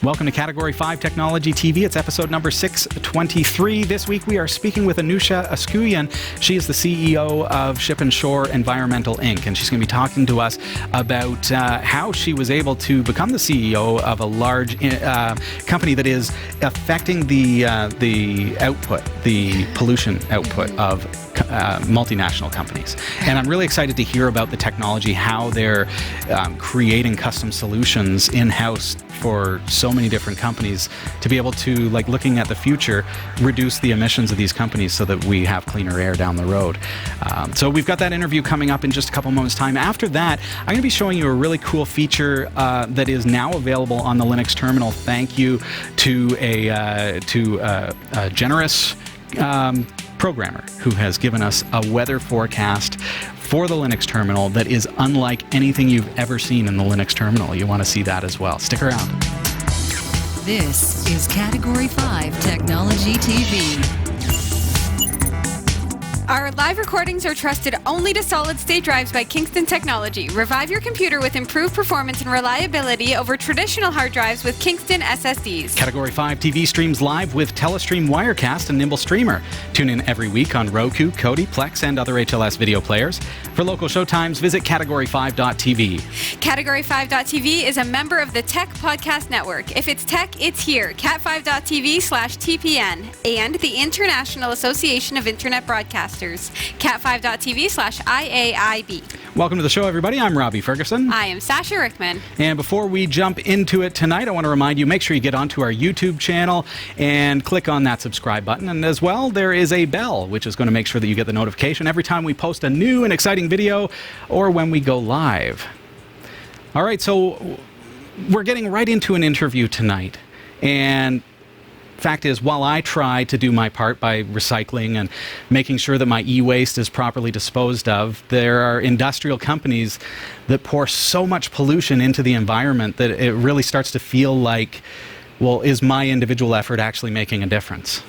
Welcome to Category 5 Technology TV. It's episode number 623. This week we are speaking with Anoosheh Oskouian. She is the CEO of Ship and Shore Environmental Inc. And she's going to be talking to us about how she was able to become the CEO of a large company that is affecting the output, the pollution output of multinational companies. And I'm really excited to hear about the technology, how they're creating custom solutions in-house for so many different companies to be able to, like, looking at the future, reduce the emissions of these companies so that we have cleaner air down the road. So we've got that interview coming up in just a couple moments' time. After that, I'm going to be showing you a really cool feature that is now available on the Linux terminal. Thank you to a generous programmer who has given us a weather forecast for the Linux terminal that is unlike anything you've ever seen in the Linux terminal. You want to see that as well. Stick around. This is Category 5 Technology TV. Our live recordings are trusted only to solid-state drives by Kingston Technology. Revive your computer with improved performance and reliability over traditional hard drives with Kingston SSDs. Category 5 TV streams live with Telestream Wirecast and Nimble Streamer. Tune in every week on Roku, Kodi, Plex, and other HLS video players. For local showtimes, visit category5.tv. Category5.tv is a member of the Tech Podcast Network. If it's tech, it's here. cat5.tv/TPN and the International Association of Internet Broadcasters. cat5.tv/IAIB. Welcome to the show, everybody. I'm Robbie Ferguson. I am Sasha Rickman. And before we jump into it tonight, I want to remind you, make sure you get onto our YouTube channel and click on that subscribe button. And as well, there is a bell, which is going to make sure that you get the notification every time we post a new and exciting video or when we go live. All right, so we're getting right into an interview tonight. And fact is, while I try to do my part by recycling and making sure that my e-waste is properly disposed of, there are industrial companies that pour so much pollution into the environment that it really starts to feel like, well, is my individual effort actually making a difference?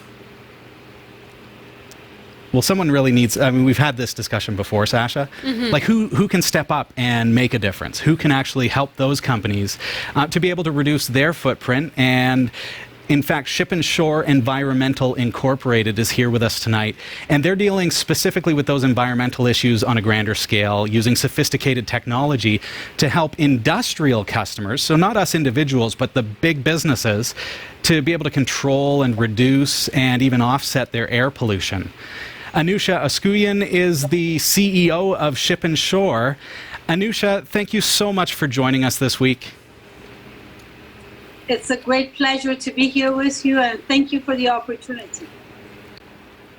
Well, someone really needs, I mean, we've had this discussion before, Sasha. Mm-hmm. Like, who can step up and make a difference? Who can actually help those companies to be able to reduce their footprint? And in fact, Ship and Shore Environmental Incorporated is here with us tonight, and they're dealing specifically with those environmental issues on a grander scale, using sophisticated technology to help industrial customers, so not us individuals, but the big businesses, to be able to control and reduce and even offset their air pollution. Anoosheh Oskouian is the CEO of Ship and Shore. Anoosheh, thank you so much for joining us this week. It's a great pleasure to be here with you, and thank you for the opportunity.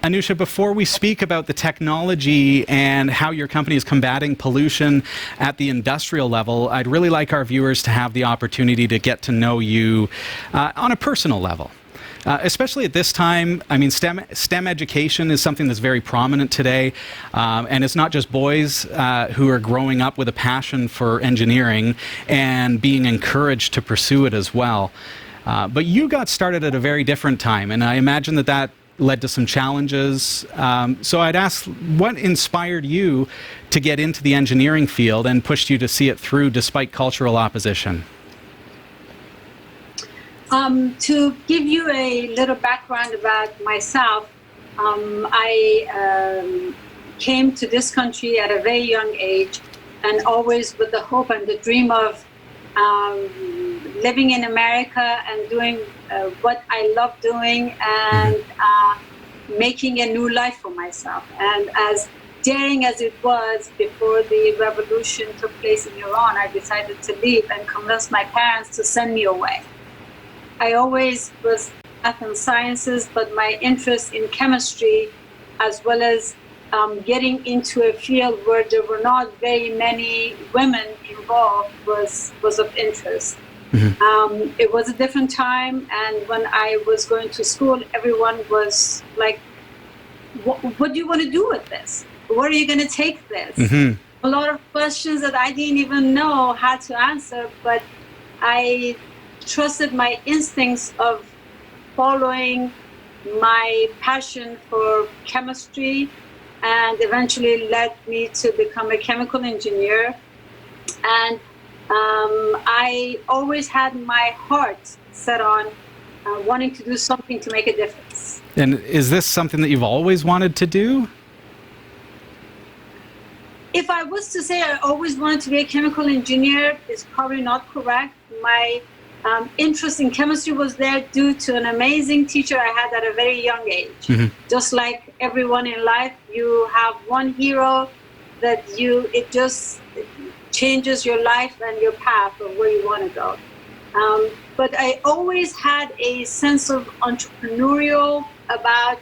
Anoosheh, before we speak about the technology and how your company is combating pollution at the industrial level, I'd really like our viewers to have the opportunity to get to know you on a personal level. Especially at this time. I mean, STEM education is something that's very prominent today, and it's not just boys who are growing up with a passion for engineering and being encouraged to pursue it as well. But you got started at a very different time, and I imagine that led to some challenges. So I'd ask, what inspired you to get into the engineering field and pushed you to see it through despite cultural opposition? To give you a little background about myself, I came to this country at a very young age, and always with the hope and the dream of living in America and doing what I love doing and making a new life for myself. And as daring as it was before the revolution took place in Iran, I decided to leave and convince my parents to send me away. I always was math and sciences, but my interest in chemistry, as well as getting into a field where there were not very many women involved, was of interest. Mm-hmm. It was a different time, and when I was going to school, everyone was like, what do you want to do with this? Where are you going to take this? Mm-hmm. A lot of questions that I didn't even know how to answer, but I trusted my instincts of following my passion for chemistry, and eventually led me to become a chemical engineer. And I always had my heart set on wanting to do something to make a difference. And is this something that you've always wanted to do? If I was to say I always wanted to be a chemical engineer, it's probably not correct. My interest in chemistry was there due to an amazing teacher I had at a very young age. Mm-hmm. Just like everyone in life, you have one hero that it just changes your life and your path of where you want to go. But I always had a sense of entrepreneurial about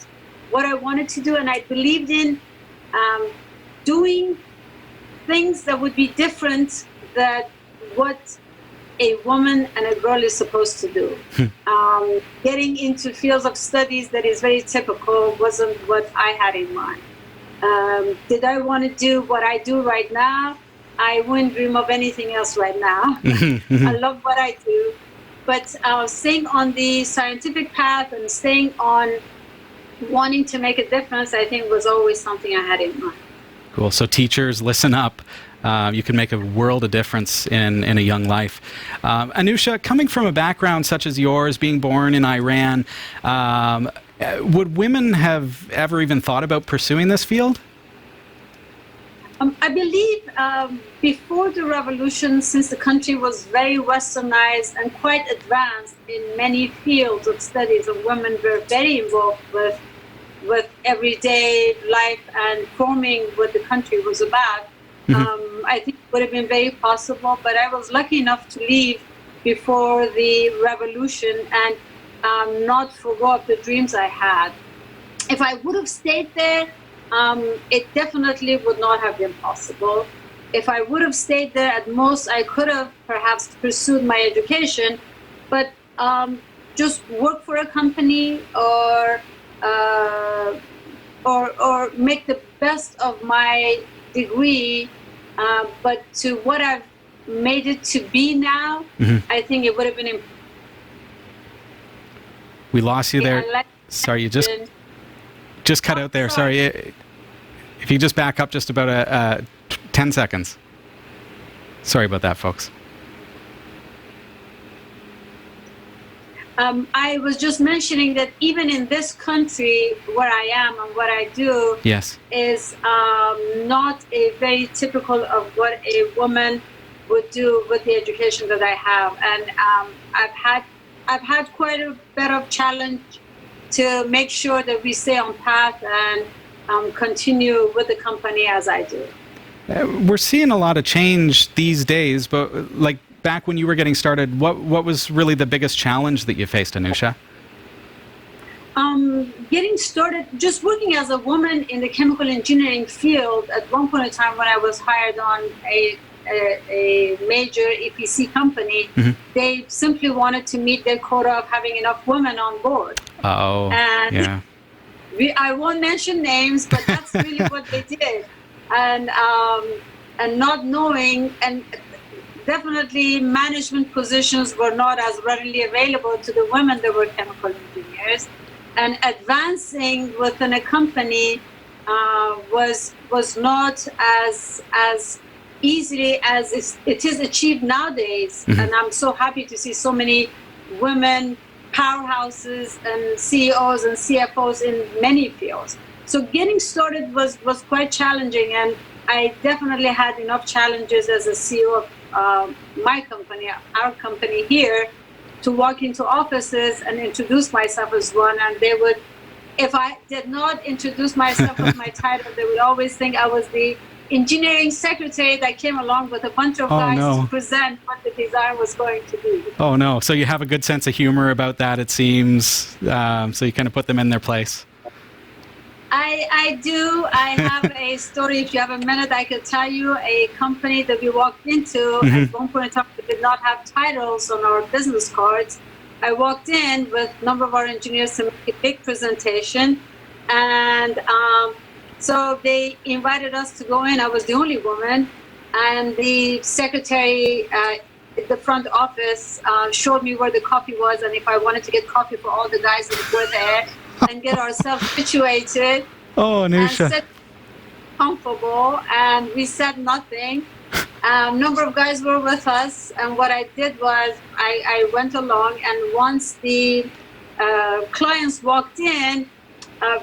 what I wanted to do, and I believed in doing things that would be different than what a woman and a girl is supposed to do. Getting into fields of studies that is very typical wasn't what I had in mind. Did I want to do what I do right now? I wouldn't dream of anything else right now. I love what I do. But staying on the scientific path and staying on wanting to make a difference, I think was always something I had in mind. Cool. So teachers, listen up. You can make a world of difference in a young life. Anusha, coming from a background such as yours, being born in Iran, would women have ever even thought about pursuing this field? I believe before the revolution, since the country was very westernized and quite advanced in many fields of studies, and women were very involved with everyday life and forming what the country was about. I think it would have been very possible, but I was lucky enough to leave before the revolution and not forgo the dreams I had. If I would have stayed there, it definitely would not have been possible. If I would have stayed there, at most I could have perhaps pursued my education, but just work for a company or make the best of my degree, but to what I've made it to be now, I think it would have been. We lost you there. Sorry, you just cut out there. Sorry. If you just back up just about 10 seconds. Sorry about that, folks. I was just mentioning that even in this country, where I am and what I do is not a very typical of what a woman would do with the education that I have. And I've had quite a bit of challenge to make sure that we stay on path and continue with the company as I do. We're seeing a lot of change these days, but like back when you were getting started, what was really the biggest challenge that you faced, Anusha? Getting started, just working as a woman in the chemical engineering field. At one point in time, when I was hired on a major EPC company, they simply wanted to meet their quota of having enough women on board. Oh, and yeah. I won't mention names, but that's really what they did. And not knowing, and definitely management positions were not as readily available to the women that were chemical engineers. And advancing within a company was not as easily as it is achieved nowadays. And I'm so happy to see so many women powerhouses and CEOs and CFOs in many fields. So getting started was quite challenging, and I definitely had enough challenges as a CEO of my company, our company here, to walk into offices and introduce myself as one. And they would, if I did not introduce myself with my title, they would always think I was the engineering secretary that came along with a bunch of guys to present what the design was going to be. Oh no, so you have a good sense of humor about that, it seems, so you kind of put them in their place. I do. I have a story. If you have a minute, I could tell you a company that we walked into. At one point in time, we did not have titles on our business cards. I walked in with a number of our engineers to make a big presentation, and so they invited us to go in. I was the only woman, and the secretary at the front office showed me where the coffee was, and if I wanted to get coffee for all the guys that were there, and get ourselves situated. Oh, Anusha. And sit comfortable, and we said nothing. A number of guys were with us, and what I did was I went along, and once the clients walked in,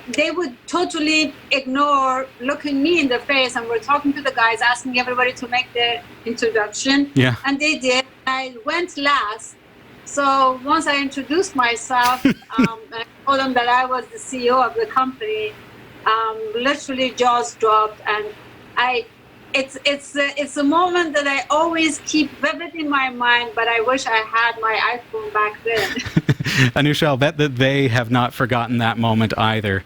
they would totally ignore looking me in the face, and we're talking to the guys, asking everybody to make their introduction. Yeah. And they did. I went last. So once I introduced myself, and I told them that I was the CEO of the company, literally jaws dropped, and it's a moment that I always keep vivid in my mind, but I wish I had my iPhone back then. Anusha, I'll bet that they have not forgotten that moment either.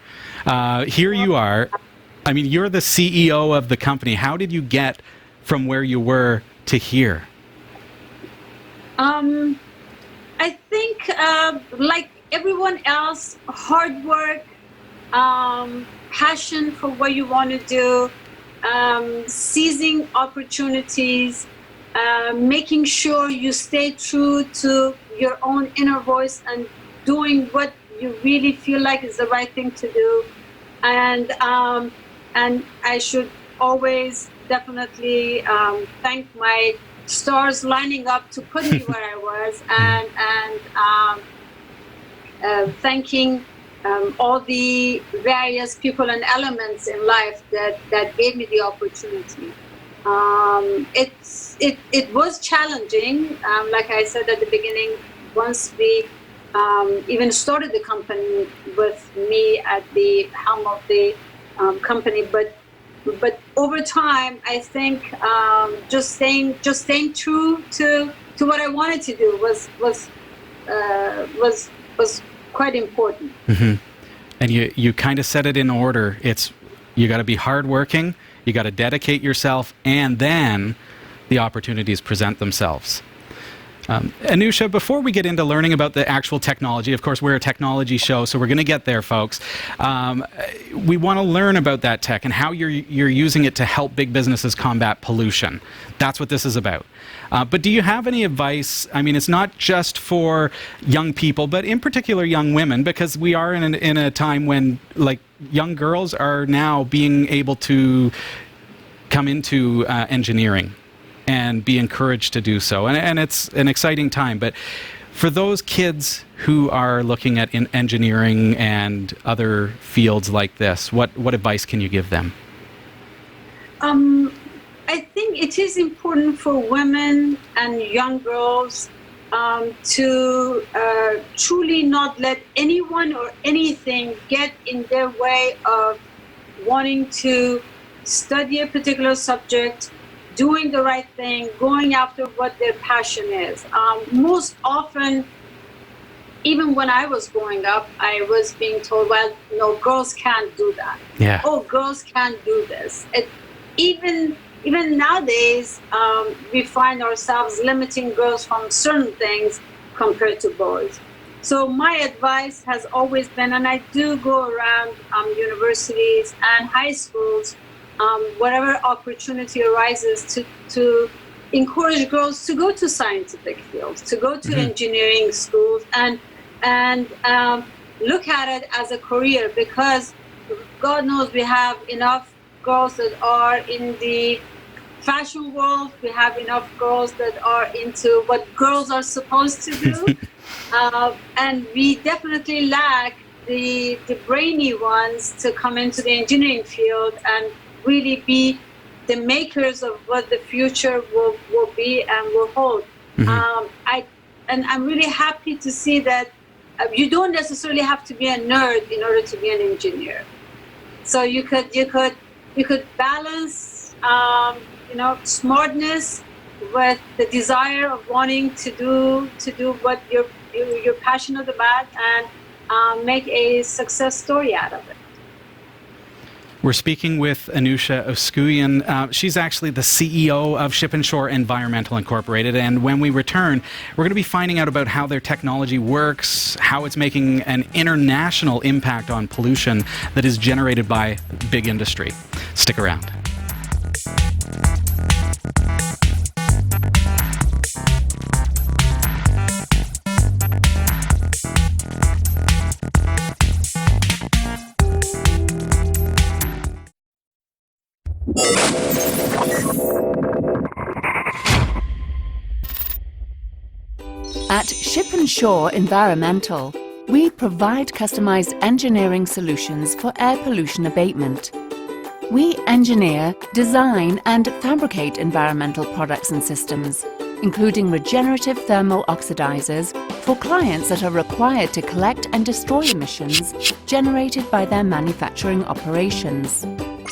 Here you are. I mean, you're the CEO of the company. How did you get from where you were to here? I think, like everyone else, hard work, passion for what you want to do, seizing opportunities, making sure you stay true to your own inner voice and doing what you really feel like is the right thing to do. And I should always definitely thank my stars lining up to put me where I was, and thanking all the various people and elements in life that gave me the opportunity. It was challenging, like I said at the beginning, once we even started the company with me at the helm of the company, but over time, I think just staying true to what I wanted to do was quite important. Mm-hmm. And you kind of set it in order. You got to be hardworking, you got to dedicate yourself, and then the opportunities present themselves. Anusha, before we get into learning about the actual technology, of course, we're a technology show, so we're going to get there, folks. We want to learn about that tech and how you're using it to help big businesses combat pollution. That's what this is about. But do you have any advice? I mean, it's not just for young people, but in particular young women, because we are in a time when, like, young girls are now being able to come into engineering and be encouraged to do so. And it's an exciting time. But for those kids who are looking at engineering and other fields like this, what advice can you give them? I think it is important for women and young girls to truly not let anyone or anything get in their way of wanting to study a particular subject, doing the right thing, going after what their passion is. Most often, even when I was growing up, I was being told, well, no, girls can't do that. Yeah. Oh, girls can't do this. Even nowadays, we find ourselves limiting girls from certain things compared to boys. So my advice has always been, and I do go around universities and high schools, whatever opportunity arises to encourage girls to go to scientific fields, to go to engineering schools, and look at it as a career, because God knows we have enough girls that are in the fashion world, we have enough girls that are into what girls are supposed to do, and we definitely lack the brainy ones to come into the engineering field and really be the makers of what the future will be and will hold. I'm really happy to see that you don't necessarily have to be a nerd in order to be an engineer. So you could balance smartness with the desire of wanting to do what you're passionate about, and make a success story out of it. We're speaking with Anoosheh Oskouian. She's actually the CEO of Ship and Shore Environmental Incorporated. And when we return, we're going to be finding out about how their technology works, how it's making an international impact on pollution that is generated by big industry. Stick around. Shore Environmental, we provide customized engineering solutions for air pollution abatement. We engineer, design and fabricate environmental products and systems, including regenerative thermal oxidizers for clients that are required to collect and destroy emissions generated by their manufacturing operations.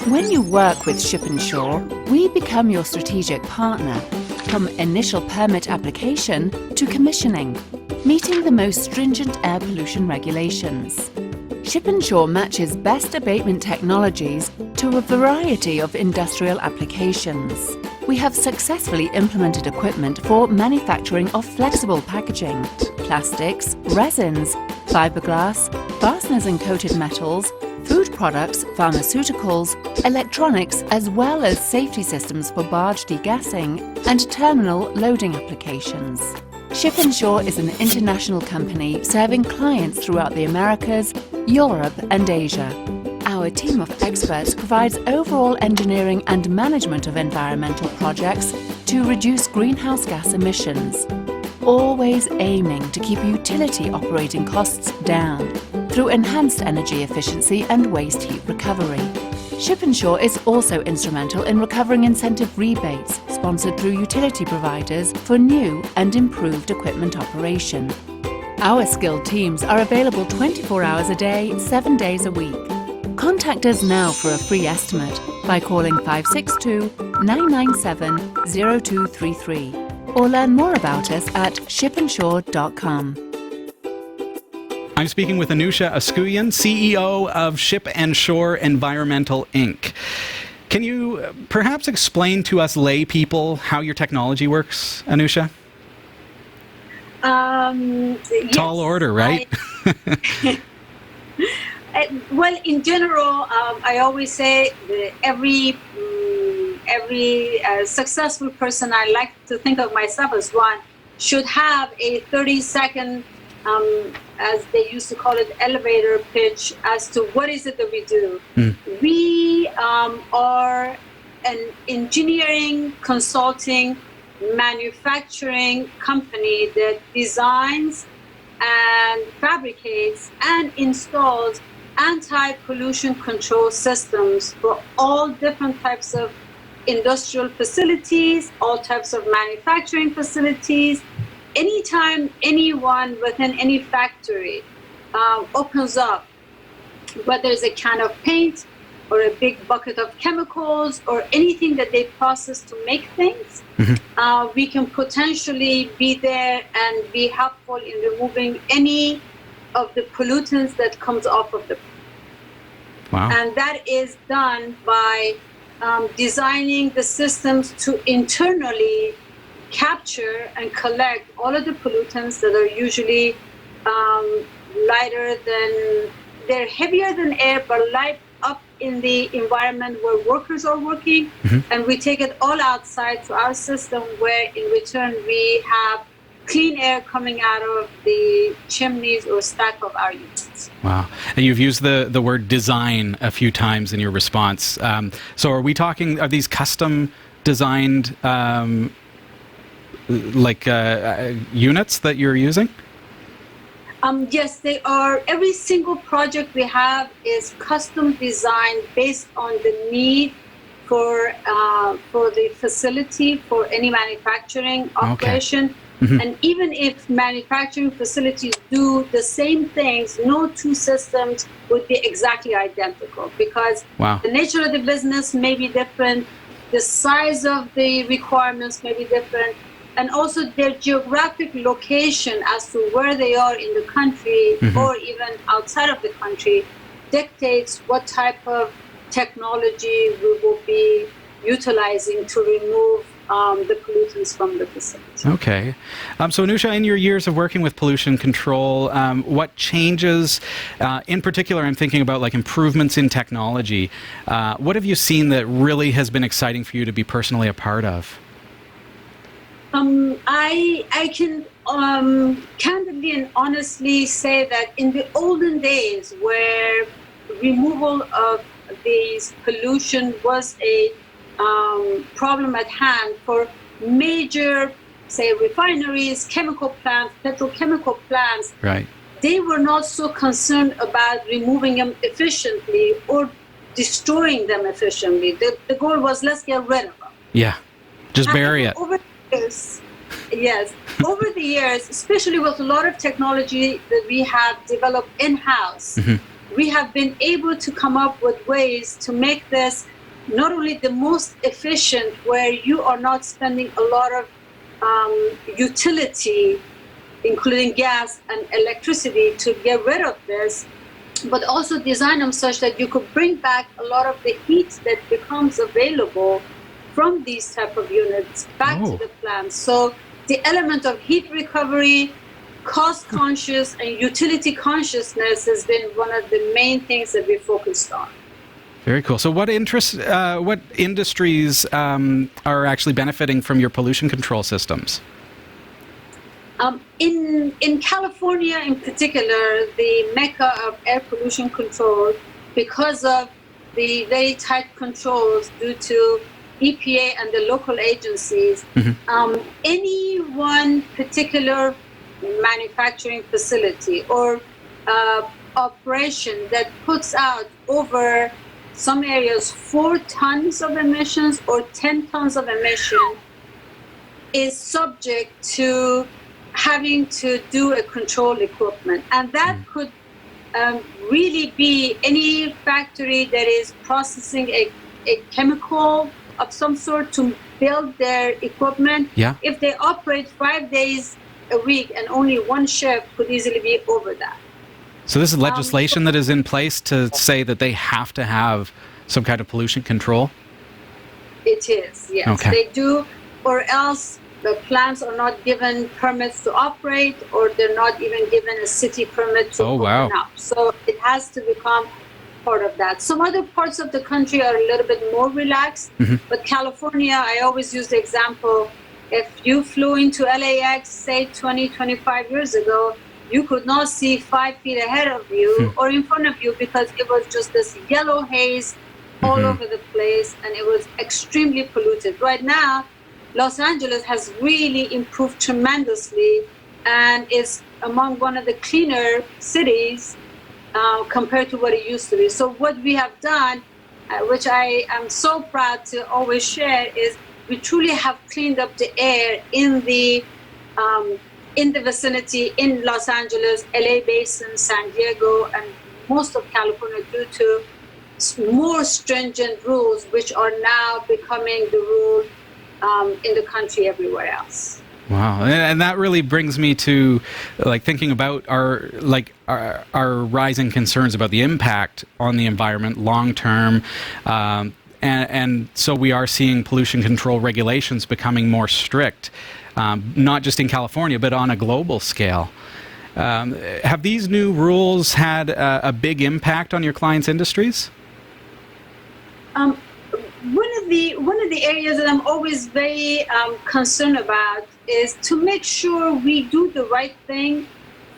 When you work with Ship & Shore, we become your strategic partner, from initial permit application to commissioning, meeting the most stringent air pollution regulations. Ship & Shore matches best abatement technologies to a variety of industrial applications. We have successfully implemented equipment for manufacturing of flexible packaging, plastics, resins, fiberglass, fasteners and coated metals, food products, pharmaceuticals, electronics, as well as safety systems for barge degassing and terminal loading applications. Ship & Shore is an international company serving clients throughout the Americas, Europe and Asia. Our team of experts provides overall engineering and management of environmental projects to reduce greenhouse gas emissions, always aiming to keep utility operating costs down through enhanced energy efficiency and waste heat recovery. Ship & Shore is also instrumental in recovering incentive rebates sponsored through utility providers for new and improved equipment operation. Our skilled teams are available 24 hours a day, 7 days a week. Contact us now for a free estimate by calling 562-997-0233 or learn more about us at shipandshore.com. I'm speaking with Anoosheh Oskouian, CEO of Ship & Shore Environmental Inc. Can you perhaps explain to us lay people how your technology works, Anoosheh? Yes, Tall order, right? Well, in general, I always say that every successful person, I like to think of myself as one, should have a 30-second, as they used to call it, elevator pitch as to what is it that we do. We are an engineering, consulting, manufacturing company that designs and fabricates and installs anti-pollution control systems for all different types of industrial facilities, all types of manufacturing facilities. Anytime anyone within any factory opens up, whether it's a can of paint or a big bucket of chemicals or anything that they process to make things, we can potentially be there and be helpful in removing any of the pollutants that comes off of the. Wow. And that is done by designing the systems to internally capture and collect all of the pollutants that are usually lighter than, they're heavier than air, but light up in the environment where workers are working. And we take it all outside to our system, where in return we have clean air coming out of the chimneys or stack of our units. Wow. And you've used the word design a few times in your response. So are we talking, are these custom designed units that you're using? Yes, they are. Every single project we have is custom designed based on the need for the facility, for any manufacturing operation. And even if manufacturing facilities do the same things, no two systems would be exactly identical, because the nature of the business may be different, the size of the requirements may be different, and also their geographic location as to where they are in the country or even outside of the country dictates what type of technology we will be utilizing to remove the pollutants from the facility. Okay. So Anusha, in your years of working with pollution control, what changes, in particular, I'm thinking about like improvements in technology. What have you seen that really has been exciting for you to be personally a part of? I can candidly and honestly say that in the olden days, where removal of these pollution was a problem at hand for major say, refineries, chemical plants, petrochemical plants, Right. they were not so concerned about removing them efficiently or destroying them efficiently. The goal was, let's get rid of them. Yeah. Just bury it. Over the years, yes, over the years, especially with a lot of technology that we have developed in-house, we have been able to come up with ways to make this not only the most efficient, where you are not spending a lot of utility, including gas and electricity, to get rid of this, but also design them such that you could bring back a lot of the heat that becomes available from these type of units back to the plants. So the element of heat recovery, cost conscious, and utility consciousness has been one of the main things that we focused on. Very cool. So what industries are actually benefiting from your pollution control systems? In California in particular, the mecca of air pollution control, because of the very tight controls due to EPA and the local agencies, any one particular manufacturing facility or operation that puts out over some areas 4 tons of emissions or 10 tons of emission is subject to having to do a control equipment. And that could really be any factory that is processing a chemical of some sort to build their equipment. Yeah. If they operate 5 days a week and only one shift, could easily be over that. So this is legislation that is in place to say that they have to have some kind of pollution control? It is, yes. Okay. They do, or else the plants are not given permits to operate, or they're not even given a city permit to open up. So it has to become part of that. Some other parts of the country are a little bit more relaxed, but California, I always use the example, if you flew into LAX, say 20, 25 years ago, you could not see 5 feet ahead of you or in front of you because it was just this yellow haze all over the place, and it was extremely polluted. Right now, Los Angeles has really improved tremendously and is among one of the cleaner cities compared to what it used to be. So what we have done, which I am so proud to always share, is we truly have cleaned up the air in the vicinity in Los Angeles, LA Basin, San Diego, and most of California due to more stringent rules, which are now becoming the rule in the country everywhere else. Wow, and that really brings me to thinking about our rising concerns about the impact on the environment long term. And so we are seeing pollution control regulations becoming more strict, not just in California, but on a global scale. Have these new rules had a big impact on your clients' industries? One of the areas that I'm always very concerned about is to make sure we do the right thing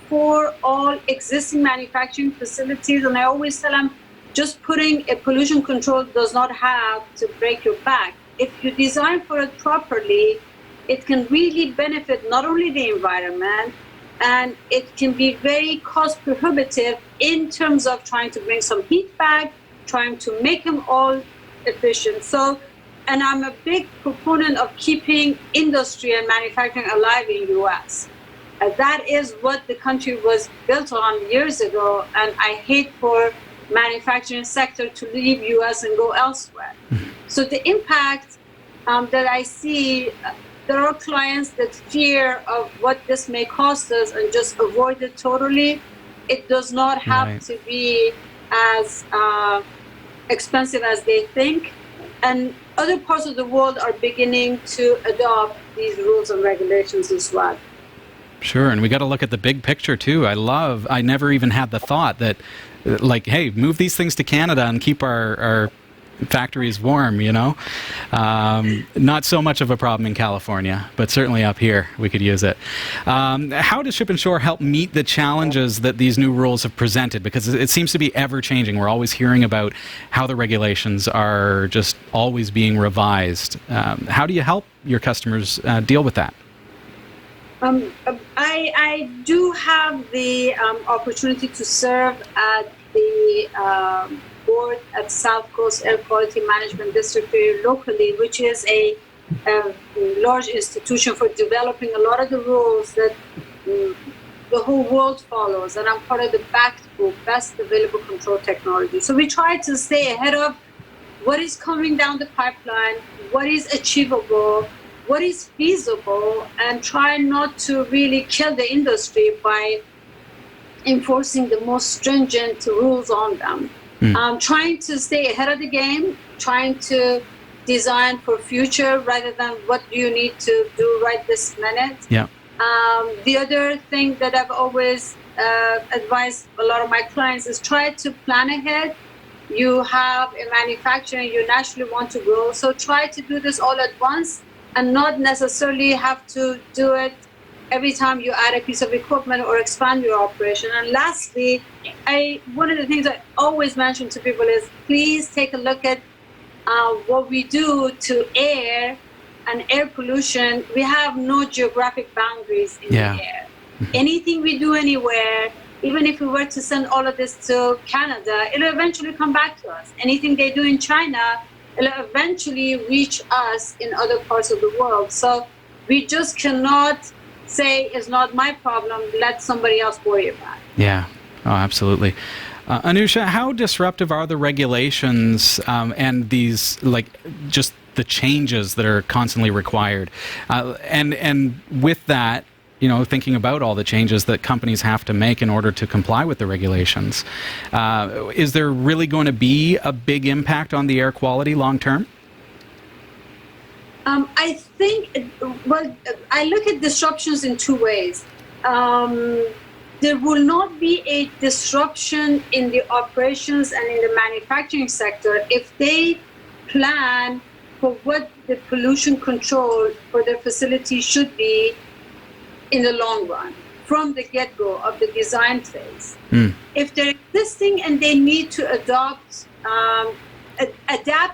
for all existing manufacturing facilities. And I always tell them, just putting a pollution control does not have to break your back. If you design for it properly, it can really benefit not only the environment, and it can be very cost prohibitive in terms of trying to bring some heat back, trying to make them all efficient. So, and I'm a big proponent of keeping industry and manufacturing alive in the U.S. That is what the country was built on years ago, and I hate for manufacturing sector to leave U.S. and go elsewhere. So the impact that I see, there are clients that fear of what this may cost us and just avoid it totally. It does not have to be as expensive as they think. And other parts of the world are beginning to adopt these rules and regulations as well. Sure, and we got to look at the big picture too. I never even had the thought that, hey, move these things to Canada and keep our factories warm, Not so much of a problem in California, but certainly up here we could use it. How does Ship and Shore help meet the challenges that these new rules have presented? Because it seems to be ever changing. We're always hearing about how the regulations are just always being revised. How do you help your customers deal with that? I do have the opportunity to serve at the board at South Coast Air Quality Management District here locally, which is a large institution for developing a lot of the rules that the whole world follows. And I'm part of the BACT group, Best Available Control Technology. So we try to stay ahead of what is coming down the pipeline, what is achievable, what is feasible, and try not to really kill the industry by enforcing the most stringent rules on them. Trying to stay ahead of the game, trying to design for future rather than what do you need to do right this minute. Yeah. The other thing that I've always advised a lot of my clients is try to plan ahead. You have a manufacturer, you naturally want to grow, so try to do this all at once and not necessarily have to do it every time you add a piece of equipment or expand your operation. And lastly, one of the things I always mention to people is please take a look at what we do to air and air pollution. We have no geographic boundaries in the air. Anything we do anywhere, even if we were to send all of this to Canada, it'll eventually come back to us. Anything they do in China, it'll eventually reach us in other parts of the world. So we just cannot say it's not my problem, let somebody else worry about it. Yeah, oh, absolutely. Anusha, how disruptive are the regulations and these, like, just the changes that are constantly required? And with that, you know, thinking about all the changes that companies have to make in order to comply with the regulations, is there really going to be a big impact on the air quality long term? I think, well, I look at disruptions in two ways. There will not be a disruption in the operations and in the manufacturing sector if they plan for what the pollution control for their facility should be in the long run, from the get-go of the design phase. If they're existing and they need to adapt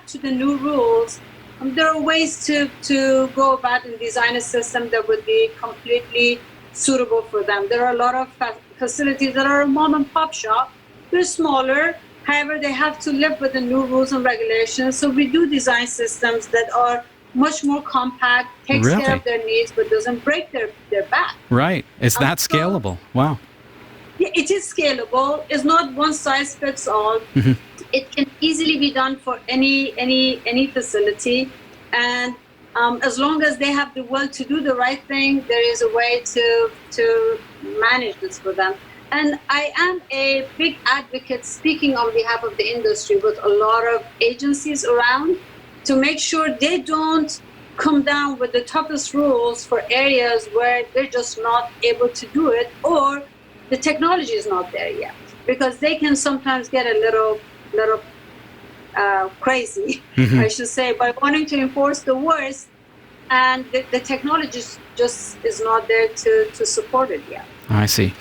to the new rules, there are ways to go about and design a system that would be completely suitable for them. There are a lot of facilities that are a mom and pop shop. They're smaller, however, they have to live with the new rules and regulations. So we do design systems that are much more compact, takes care of their needs, but doesn't break their back. Right. Is that scalable? Wow. Yeah, it is scalable. It's not one size fits all. It can easily be done for any facility. And as long as they have the will to do the right thing, there is a way to manage this for them. And I am a big advocate, speaking on behalf of the industry, with a lot of agencies around, to make sure they don't come down with the toughest rules for areas where they're just not able to do it, or the technology is not there yet, because they can sometimes get a little crazy, I should say, by wanting to enforce the worst, and the technology just is not there to support it yet. I see.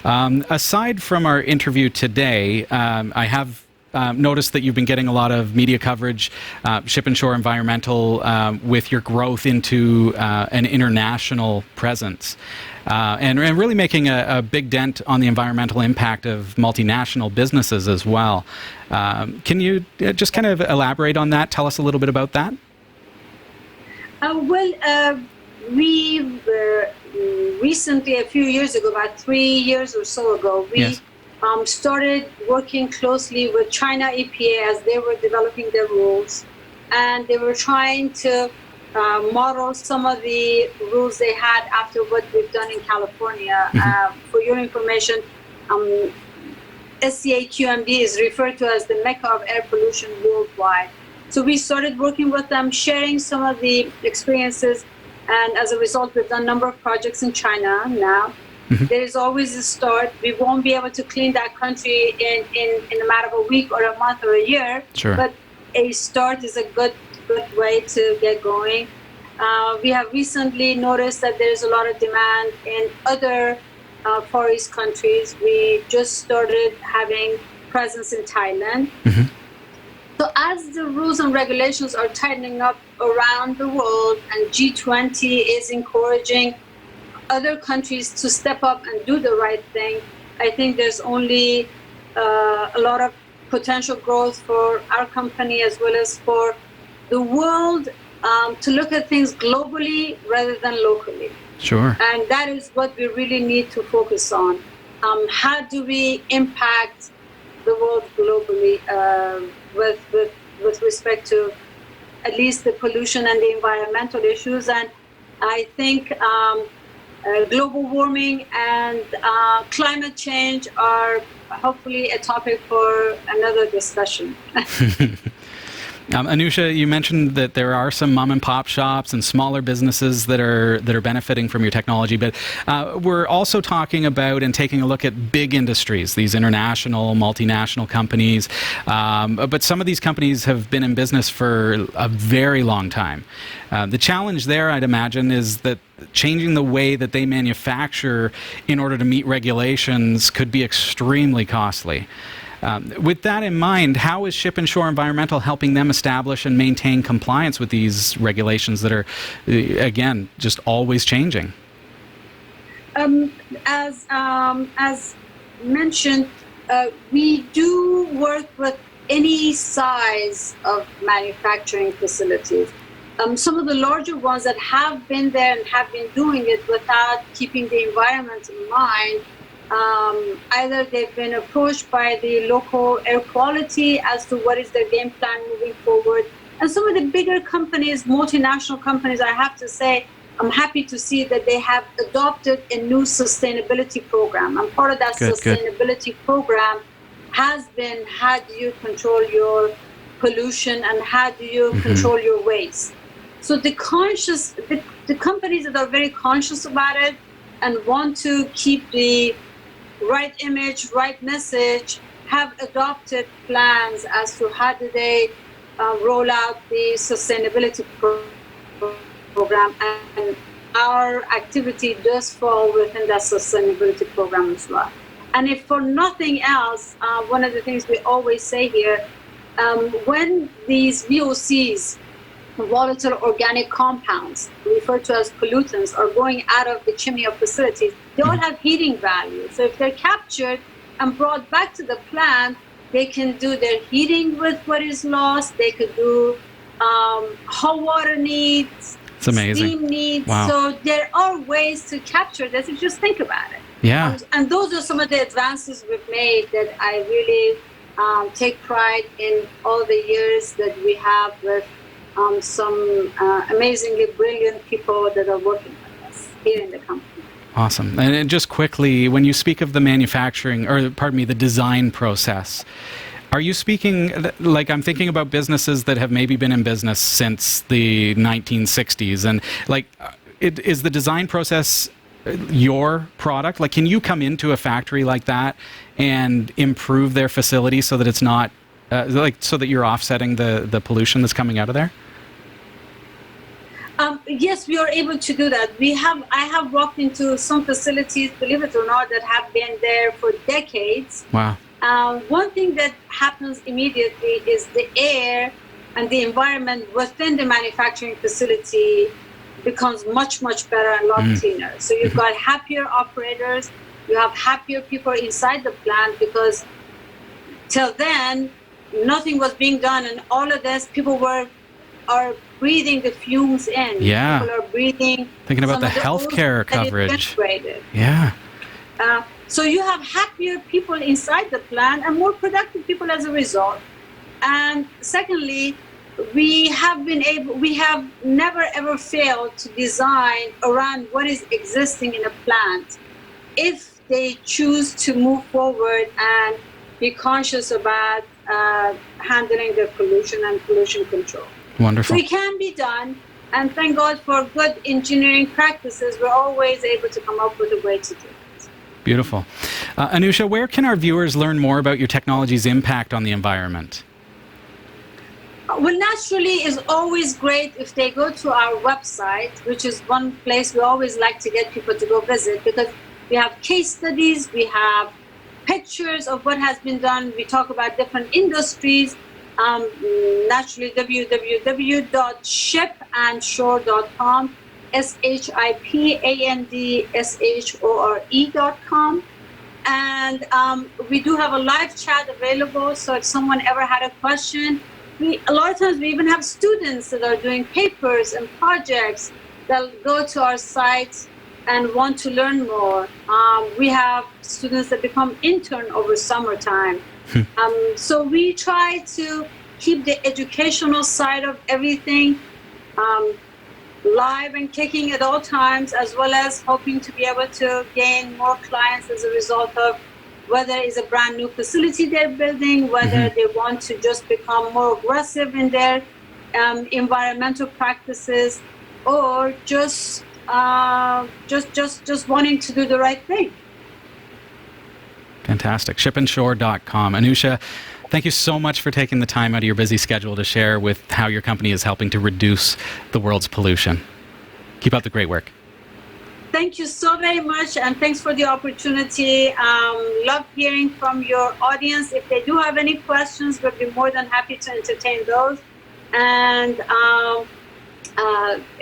Aside from our interview today, I have noticed that you've been getting a lot of media coverage, Ship and Shore Environmental, with your growth into an international presence, and really making a big dent on the environmental impact of multinational businesses as well. Can you just kind of elaborate on that? Tell us a little bit about that. We recently, a few years ago, about 3 years or so ago, we started working closely with China EPA as they were developing their rules, and they were trying to model some of the rules they had after what we've done in California. For your information, SCA QMD is referred to as the Mecca of air pollution worldwide. So we started working with them, sharing some of the experiences, and as a result, we've done a number of projects in China now. There is always a start. We won't be able to clean that country in a matter of a week or a month or a year, but a start is a good way to get going. We have recently noticed that there's a lot of demand in other Far East countries. We just started having presence in Thailand. So as the rules and regulations are tightening up around the world, and G20 is encouraging other countries to step up and do the right thing, I think there's only a lot of potential growth for our company as well as for the world, to look at things globally rather than locally. Sure. And that is what we really need to focus on. How do we impact the world globally with respect to at least the pollution and the environmental issues? And I think global warming and climate change are hopefully a topic for another discussion. Anusha, you mentioned that there are some mom and pop shops and smaller businesses that are benefiting from your technology, but we're also talking about and taking a look at big industries, these international, multinational companies. But some of these companies have been in business for a very long time. The challenge there, I'd imagine, is that changing the way that they manufacture in order to meet regulations could be extremely costly. With that in mind, how is Ship and Shore Environmental helping them establish and maintain compliance with these regulations that are, again, just always changing? As mentioned, we do work with any size of manufacturing facilities. Some of the larger ones that have been there and have been doing it without keeping the environment in mind, either they've been approached by the local air quality as to what is their game plan moving forward. And some of the bigger companies, multinational companies, I have to say, I'm happy to see that they have adopted a new sustainability program. And part of that sustainability program has been, how do you control your pollution and how do you control your waste? So the companies that are very conscious about it and want to keep the right image, right message, have adopted plans as to how do they roll out the sustainability program, and our activity does fall within that sustainability program as well. And if for nothing else, one of the things we always say here, when these VOCs, volatile organic compounds, referred to as pollutants, are going out of the chimney of facilities, they all have heating value. So if they're captured and brought back to the plant, they can do their heating with what is lost. They could do hot water needs, it's amazing. Steam needs. Wow. So there are ways to capture this if you just think about it. Yeah. And those are some of the advances we've made that I really take pride in all the years that we have with some amazingly brilliant people that are working with us here in the company. Awesome. And just quickly, when you speak of the manufacturing, or pardon me, the design process, are you speaking, like, I'm thinking about businesses that have maybe been in business since the 1960s, and like, is the design process your product? Like, can you come into a factory like that and improve their facility so that it's not, so that you're offsetting the pollution that's coming out of there? Yes, we are able to do that. I have walked into some facilities, believe it or not, that have been there for decades. Wow. One thing that happens immediately is the air and the environment within the manufacturing facility becomes much, much better and a lot cleaner. So you've got happier operators, you have happier people inside the plant, because till then, nothing was being done, and all of this, people are breathing the fumes in. Yeah. People are breathing. Thinking about the healthcare coverage. Yeah. So you have happier people inside the plant and more productive people as a result. And secondly, we have never ever failed to design around what is existing in a plant if they choose to move forward and be conscious about handling the pollution and pollution control. Wonderful. So it can be done, and thank God for good engineering practices. We're always able to come up with a way to do it. Beautiful. Anusha, where can our viewers learn more about your technology's impact on the environment? Well, naturally, it's always great if they go to our website, which is one place we always like to get people to go visit, because we have case studies, we have pictures of what has been done, we talk about different industries. Naturally, www.shipandshore.com. SHIPANDSHORE.com. And we do have a live chat available, so if someone ever had a question, a lot of times we even have students that are doing papers and projects that go to our site and want to learn more. We have students that become intern over summertime. So we try to keep the educational side of everything live and kicking at all times, as well as hoping to be able to gain more clients as a result of whether it's a brand new facility they're building, whether they want to just become more aggressive in their environmental practices, or just wanting to do the right thing. Fantastic. Shipandshore.com. Anoosheh, thank you so much for taking the time out of your busy schedule to share with how your company is helping to reduce the world's pollution. Keep up the great work. Thank you so very much, and thanks for the opportunity. Love hearing from your audience. If they do have any questions, we'll be more than happy to entertain those. And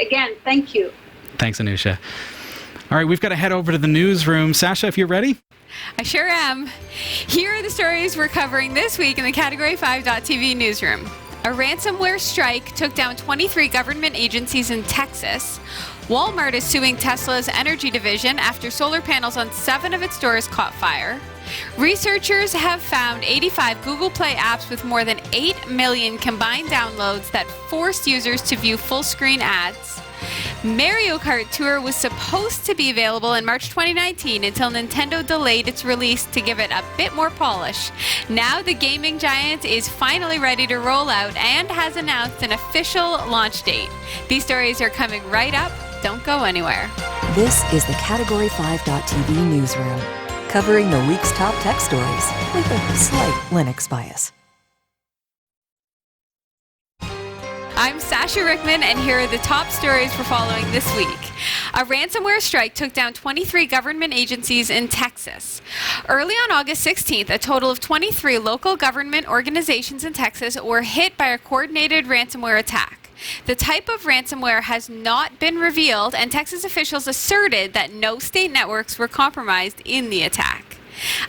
again, thank you. Thanks, Anoosheh. All right, we've got to head over to the newsroom. Sasha, if you're ready. I sure am. Here are the stories we're covering this week in the Category 5.tv newsroom. A ransomware strike took down 23 government agencies in Texas. Walmart is suing Tesla's energy division after solar panels on 7 of its stores caught fire. Researchers have found 85 Google Play apps with more than 8 million combined downloads that forced users to view full-screen ads. Mario Kart Tour was supposed to be available in March 2019 until Nintendo delayed its release to give it a bit more polish. Now the gaming giant is finally ready to roll out and has announced an official launch date. These stories are coming right up. Don't go anywhere. This is the Category 5.tv newsroom, covering the week's top tech stories with a slight Linux bias. I'm Sasha Rickman, and here are the top stories we're following this week. A ransomware strike took down 23 government agencies in Texas. Early on August 16th, a total of 23 local government organizations in Texas were hit by a coordinated ransomware attack. The type of ransomware has not been revealed, and Texas officials asserted that no state networks were compromised in the attack.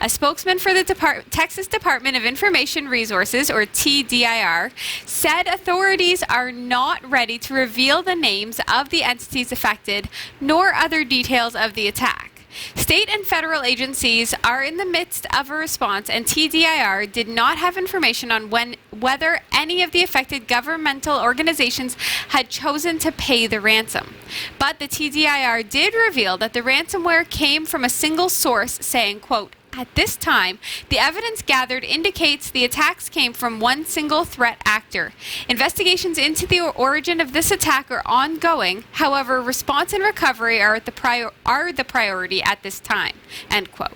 A spokesman for the Texas Department of Information Resources, or TDIR, said authorities are not ready to reveal the names of the entities affected, nor other details of the attack. State and federal agencies are in the midst of a response, and TDIR did not have information on whether any of the affected governmental organizations had chosen to pay the ransom. But the TDIR did reveal that the ransomware came from a single source, saying, quote, "At this time, the evidence gathered indicates the attacks came from one single threat actor. Investigations into the origin of this attack are ongoing. However, response and recovery are the priority at this time." End quote.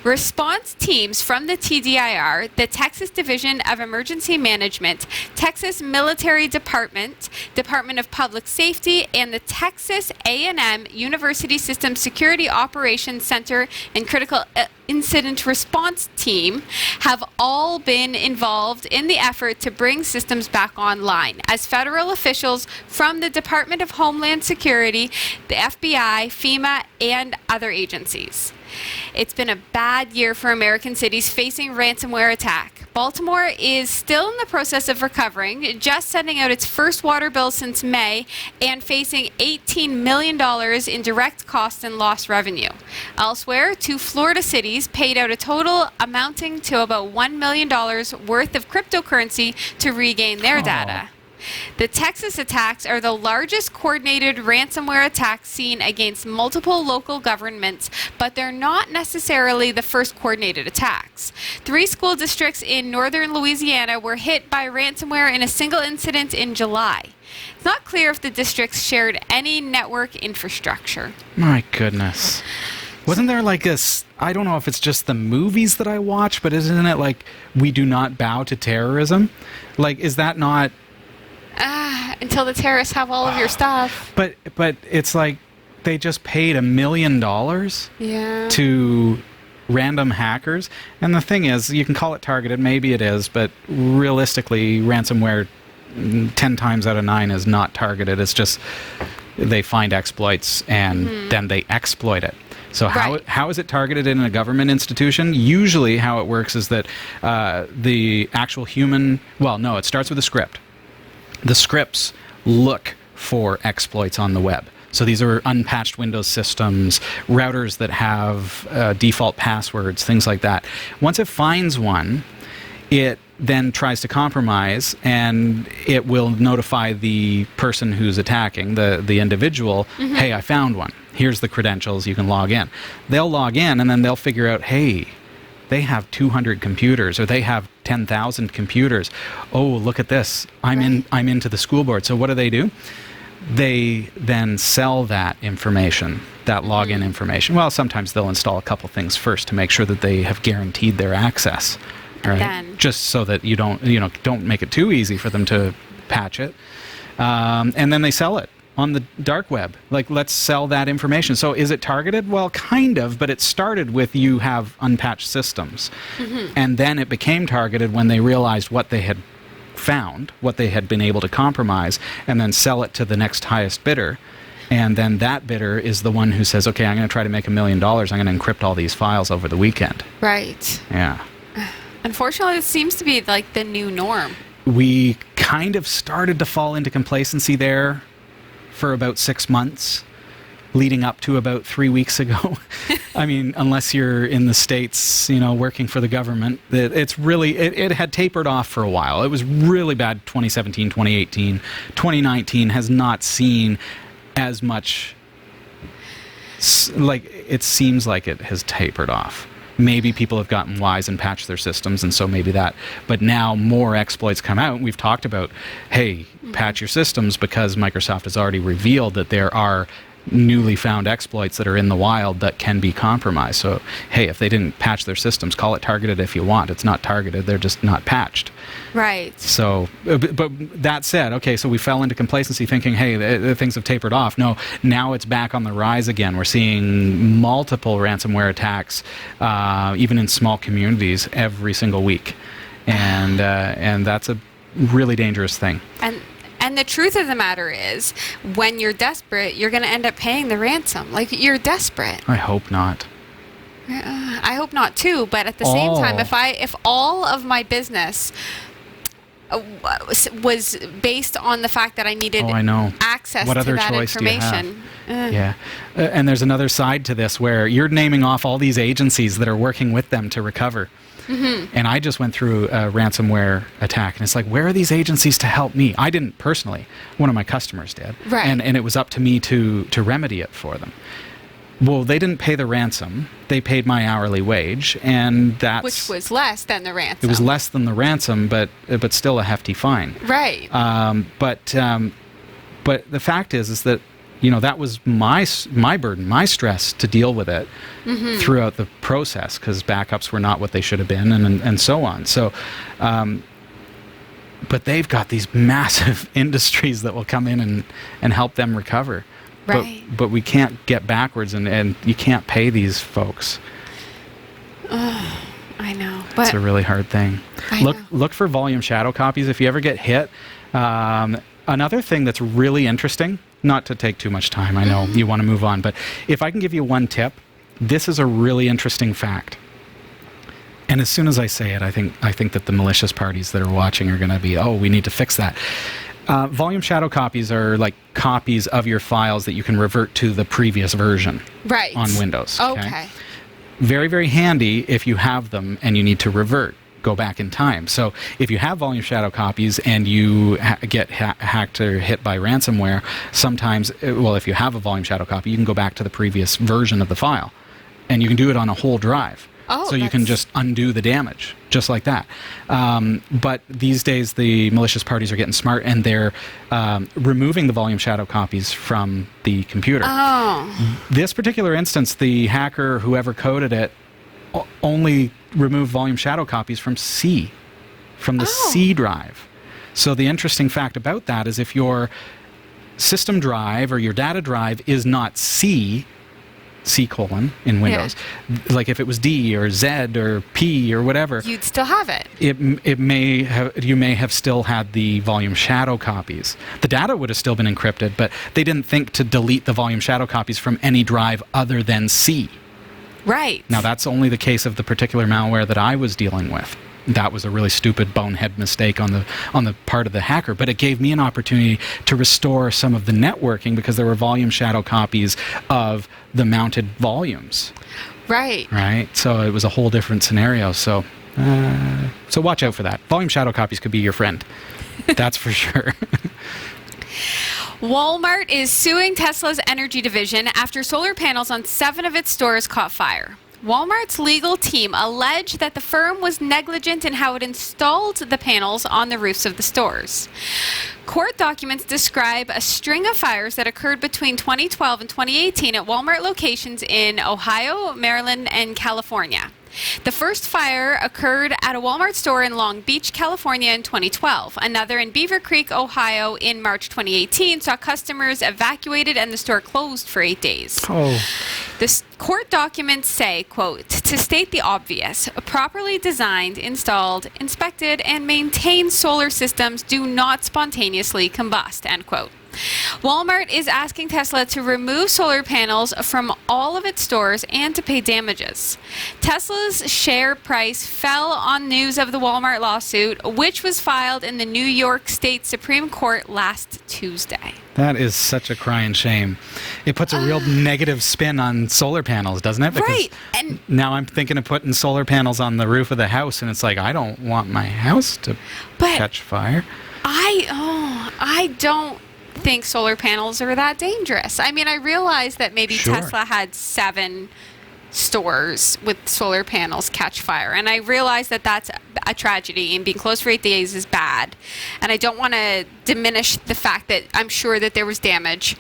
Response teams from the TDIR, the Texas Division of Emergency Management, Texas Military Department, Department of Public Safety, and the Texas A&M University System Security Operations Center and Critical Incident Response Team have all been involved in the effort to bring systems back online, as federal officials from the Department of Homeland Security, the FBI, FEMA, and other agencies. It's been a bad year for American cities facing ransomware attack. Baltimore is still in the process of recovering, just sending out its first water bill since May and facing $18 million in direct cost and lost revenue. Elsewhere, 2 Florida cities paid out a total amounting to about $1 million worth of cryptocurrency to regain their data. The Texas attacks are the largest coordinated ransomware attacks seen against multiple local governments, but they're not necessarily the first coordinated attacks. 3 school districts in northern Louisiana were hit by ransomware in a single incident in July. It's not clear if the districts shared any network infrastructure. My goodness. Wasn't there like I don't know if it's just the movies that I watch, but isn't it like We Do Not Bow to Terrorism? Like, is that not... Until the terrorists have all of your stuff. But it's like they just paid $1 million to random hackers. And the thing is, you can call it targeted, maybe it is, but realistically, ransomware 10 times out of 9 is not targeted. It's just they find exploits and then they exploit it. So how is it targeted in a government institution? Usually how it works is that the actual human, it starts with a script. The scripts look for exploits on the web. So these are unpatched Windows systems, routers that have default passwords, things like that. Once it finds one, it then tries to compromise, and it will notify the person who's attacking, the individual, hey, I found one. Here's the credentials, you can log in. They'll log in, and then they'll figure out, hey, they have 200 computers, or they have 10,000 computers. Oh, look at this. I'm into the school board. So what do? They then sell that information, that login information. Well, sometimes they'll install a couple things first to make sure that they have guaranteed their access. Right? Just so that you don't make it too easy for them to patch it. And then they sell it on the dark web. Like, let's sell that information. So is it targeted? Well, kind of, but it started with you have unpatched systems. And then it became targeted when they realized what they had found, what they had been able to compromise, and then sell it to the next highest bidder. And then that bidder is the one who says, okay, I'm going to try to make $1 million. I'm going to encrypt all these files over the weekend. Right. Yeah. Unfortunately, it seems to be like the new norm. We kind of started to fall into complacency there for about 6 months, leading up to about 3 weeks ago. I mean, unless you're in the States, working for the government, it's really, it had tapered off for a while. It was really bad 2017, 2018. 2019 has not seen as much, like, it seems like it has tapered off. Maybe people have gotten wise and patched their systems, and so maybe that. But now more exploits come out. We've talked about, hey, patch your systems, because Microsoft has already revealed that there are newly found exploits that are in the wild that can be compromised. So, hey, if they didn't patch their systems, call it targeted if you want. It's not targeted. They're just not patched. Right. So, but that said, okay, so we fell into complacency thinking, hey, things have tapered off. No, now it's back on the rise again. We're seeing multiple ransomware attacks, even in small communities, every single week. And that's a really dangerous thing. And the truth of the matter is, when you're desperate, you're going to end up paying the ransom. Like, you're desperate. I hope not. I hope not too, but at the same time, if all of my business was based on the fact that I needed access to that information. Yeah. And there's another side to this where you're naming off all these agencies that are working with them to recover. And I just went through a ransomware attack, and it's like, where are these agencies to help me? I didn't personally. One of my customers did. Right. And it was up to me to remedy it for them. Well, they didn't pay the ransom. They paid my hourly wage, and that's... Which was less than the ransom. It was less than the ransom, but still a hefty fine. Right. But the fact is that, that was my burden, my stress to deal with it throughout the process, because backups were not what they should have been, and so on. So, but they've got these massive industries that will come in and help them recover. Right. But we can't get backwards, and you can't pay these folks. I know. It's a really hard thing. Look for volume shadow copies if you ever get hit. Another thing that's really interesting, not to take too much time, I know you want to move on, but if I can give you one tip, this is a really interesting fact. And as soon as I say it, I think that the malicious parties that are watching are going to be, we need to fix that. Volume shadow copies are like copies of your files that you can revert to the previous version on Windows. Okay. Very, very handy if you have them and you need to go back in time. So if you have volume shadow copies and you get hacked or hit by ransomware, sometimes, if you have a volume shadow copy, you can go back to the previous version of the file, and you can do it on a whole drive. So you can just undo the damage, just like that. But these days, the malicious parties are getting smart, and they're removing the volume shadow copies from the computer. This particular instance, the hacker, whoever coded it, only removed volume shadow copies from the C drive. So the interesting fact about that is, if your system drive or your data drive is not C, C colon in Windows, like if it was D or Z or P or whatever, you'd still have it. You may have still had the volume shadow copies. The data would have still been encrypted, but they didn't think to delete the volume shadow copies from any drive other than C. Right. Now, that's only the case of the particular malware that I was dealing with. That was a really stupid bonehead mistake on the part of the hacker, but it gave me an opportunity to restore some of the networking because there were volume shadow copies of the mounted volumes. Right. Right. So it was a whole different scenario. So watch out for that. Volume shadow copies could be your friend. That's for sure. Walmart is suing Tesla's energy division after solar panels on 7 of its stores caught fire. Walmart's legal team alleged that the firm was negligent in how it installed the panels on the roofs of the stores. Court documents describe a string of fires that occurred between 2012 and 2018 at Walmart locations in Ohio, Maryland, and California. The first fire occurred at a Walmart store in Long Beach, California in 2012. Another in Beaver Creek, Ohio in March 2018 saw customers evacuated and the store closed for 8 days. Oh. The court documents say, quote, to state the obvious, properly designed, installed, inspected, and maintained solar systems do not spontaneously combust, end quote. Walmart is asking Tesla to remove solar panels from all of its stores and to pay damages. Tesla's share price fell on news of the Walmart lawsuit, which was filed in the New York State Supreme Court last Tuesday. That is such a crying shame. It puts a real negative spin on solar panels, doesn't it? Because right. And now I'm thinking of putting solar panels on the roof of the house, and it's like, I don't want my house to catch fire. I don't think solar panels are that dangerous. I mean, I realize that maybe Tesla had 7 stores with solar panels catch fire, and I realize that that's a tragedy, and being closed for 8 days is bad, and I don't want to diminish the fact that I'm sure that there was damage.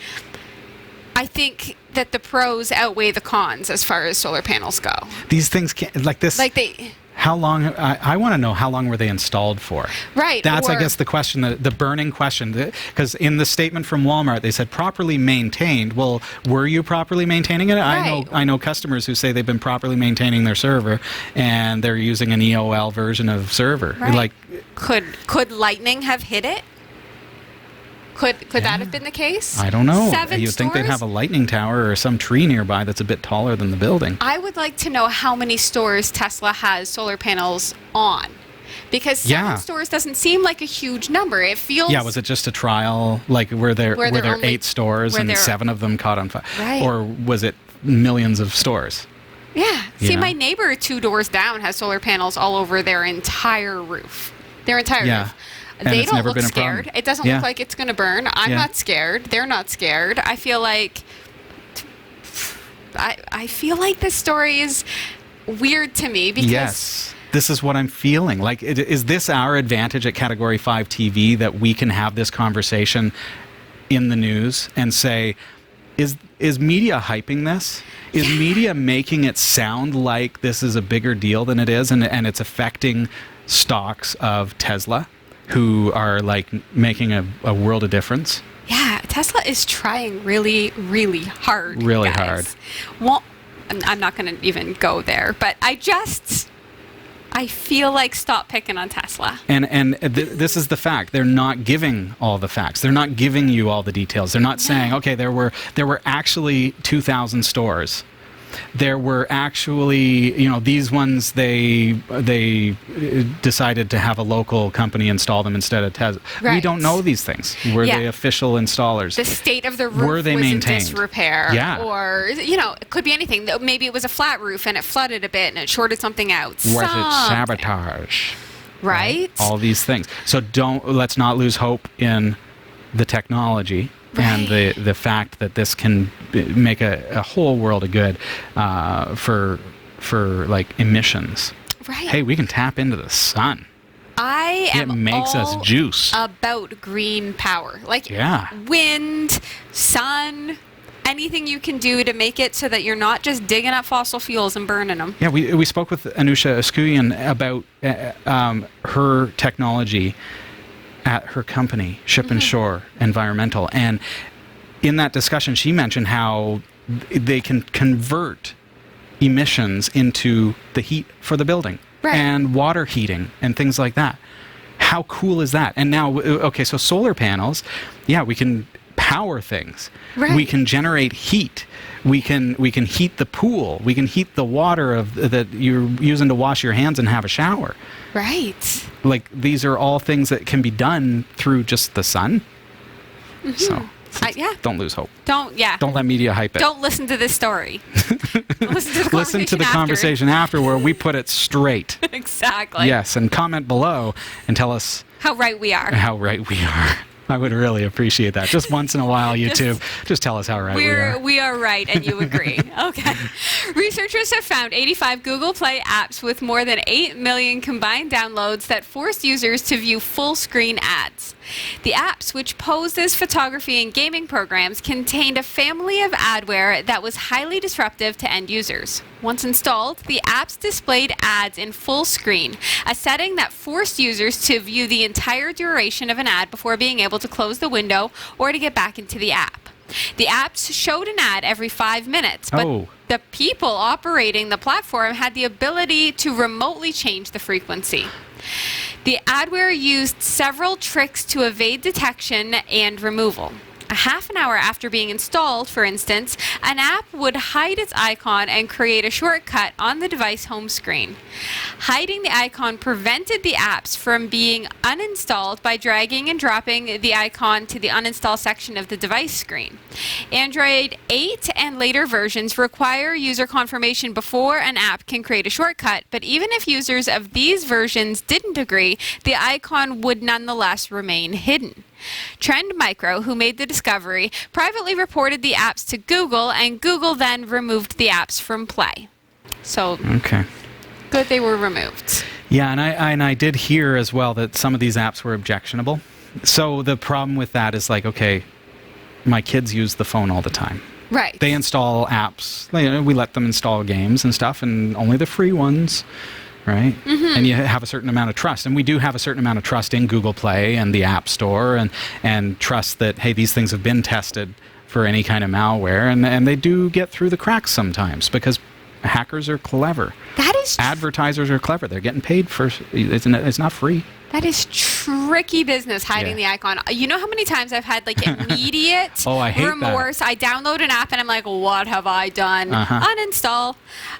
I think that the pros outweigh the cons as far as solar panels go. These things can't, like this. Like they. How long? I want to know how long were they installed for? Right. That's, I guess, the question, the burning question. Because in the statement from Walmart, they said properly maintained. Well, were you properly maintaining it? Right. I know customers who say they've been properly maintaining their server, and they're using an EOL version of server. Right. Like, could lightning have hit it? Could that have been the case? I don't know. 7 You'd think they'd stores? have a lightning tower or some tree nearby that's a bit taller than the building. I would like to know how many stores Tesla has solar panels on. Because 7 stores doesn't seem like a huge number. It feels... Yeah, was it just a trial? Like, were there only 8 stores and 7 of them caught on fire? Right. Or was it millions of stores? Yeah. See, know? my neighbor 2 doors down has solar panels all over their entire roof. Roof. And they it's don't never look been a scared. problem. It doesn't look like it's going to burn. I'm not scared. They're not scared. I feel like this story is weird to me because... Yes. This is what I'm feeling. Like, is this our advantage at Category 5 TV that we can have this conversation in the news and say, is media hyping this? Is media making it sound like this is a bigger deal than it is, and it's affecting stocks of Tesla, who are like making a world of difference? Yeah, Tesla is trying really, really hard. Really guys. hard. Well, I'm not going to even go there, but I feel like stop picking on Tesla. And this is the fact. They're not giving all the facts. They're not giving you all the details. They're not saying, okay, there were actually 2,000 stores. There were actually, these ones, they decided to have a local company install them instead of Tesla. Right. We don't know these things. Were they official installers? The state of the roof were they was maintained? in disrepair. Yeah. Or, it could be anything. Maybe it was a flat roof and it flooded a bit and it shorted something out. Was it sabotage? Right? All these things. So let's not lose hope in the technology. Right. And the fact that this can make a whole world of good for like emissions. Right. Hey, we can tap into the sun. It makes us juice. About green power. Like wind, sun, anything you can do to make it so that you're not just digging up fossil fuels and burning them. Yeah, we spoke with Anoosheh Oskouian about her technology at her company, Ship and Shore Environmental. And in that discussion, she mentioned how they can convert emissions into the heat for the building. Right. And water heating and things like that. How cool is that? And now, okay, so solar panels, yeah, we can power things. Right. We can generate heat. We can heat the pool. We can heat the water that you're using to wash your hands and have a shower. Right. Like, these are all things that can be done through just the sun. Mm-hmm. So, Yeah. don't lose hope. Don't let media hype it. Don't listen to this story. Listen to the conversation after where we put it straight. Exactly. Yes, and comment below and tell us how right we are. How right we are. I would really appreciate that. Just once in a while, YouTube, just tell us how right we are. We are right, and you agree. Okay. Researchers have found 85 Google Play apps with more than 8 million combined downloads that forced users to view full-screen ads. The apps, which posed as photography and gaming programs, contained a family of adware that was highly disruptive to end users. Once installed, the apps displayed ads in full screen, a setting that forced users to view the entire duration of an ad before being able to close the window or to get back into the app. The apps showed an ad every 5 minutes, but the people operating the platform had the ability to remotely change the frequency. The adware used several tricks to evade detection and removal. A half an hour after being installed, for instance, an app would hide its icon and create a shortcut on the device home screen. Hiding the icon prevented the apps from being uninstalled by dragging and dropping the icon to the uninstall section of the device screen. Android 8 and later versions require user confirmation before an app can create a shortcut, but even if users of these versions didn't agree, the icon would nonetheless remain hidden. Trend Micro, who made the discovery, privately reported the apps to Google, and Google then removed the apps from Play. So, good they were removed. Yeah, and I did hear as well that some of these apps were objectionable. So the problem with that is like, okay, my kids use the phone all the time. Right. They install apps. We let them install games and stuff, and only the free ones. Right? Mm-hmm. And you have a certain amount of trust. And we do have a certain amount of trust in Google Play and the App Store and trust that, hey, these things have been tested for any kind of malware. And they do get through the cracks sometimes because hackers are clever. That is Advertisers are clever. They're getting paid for it's not free. That is tricky business, hiding the icon. You know how many times I've had like immediate I hate remorse? that. I download an app and I'm like, what have I done? Uninstall.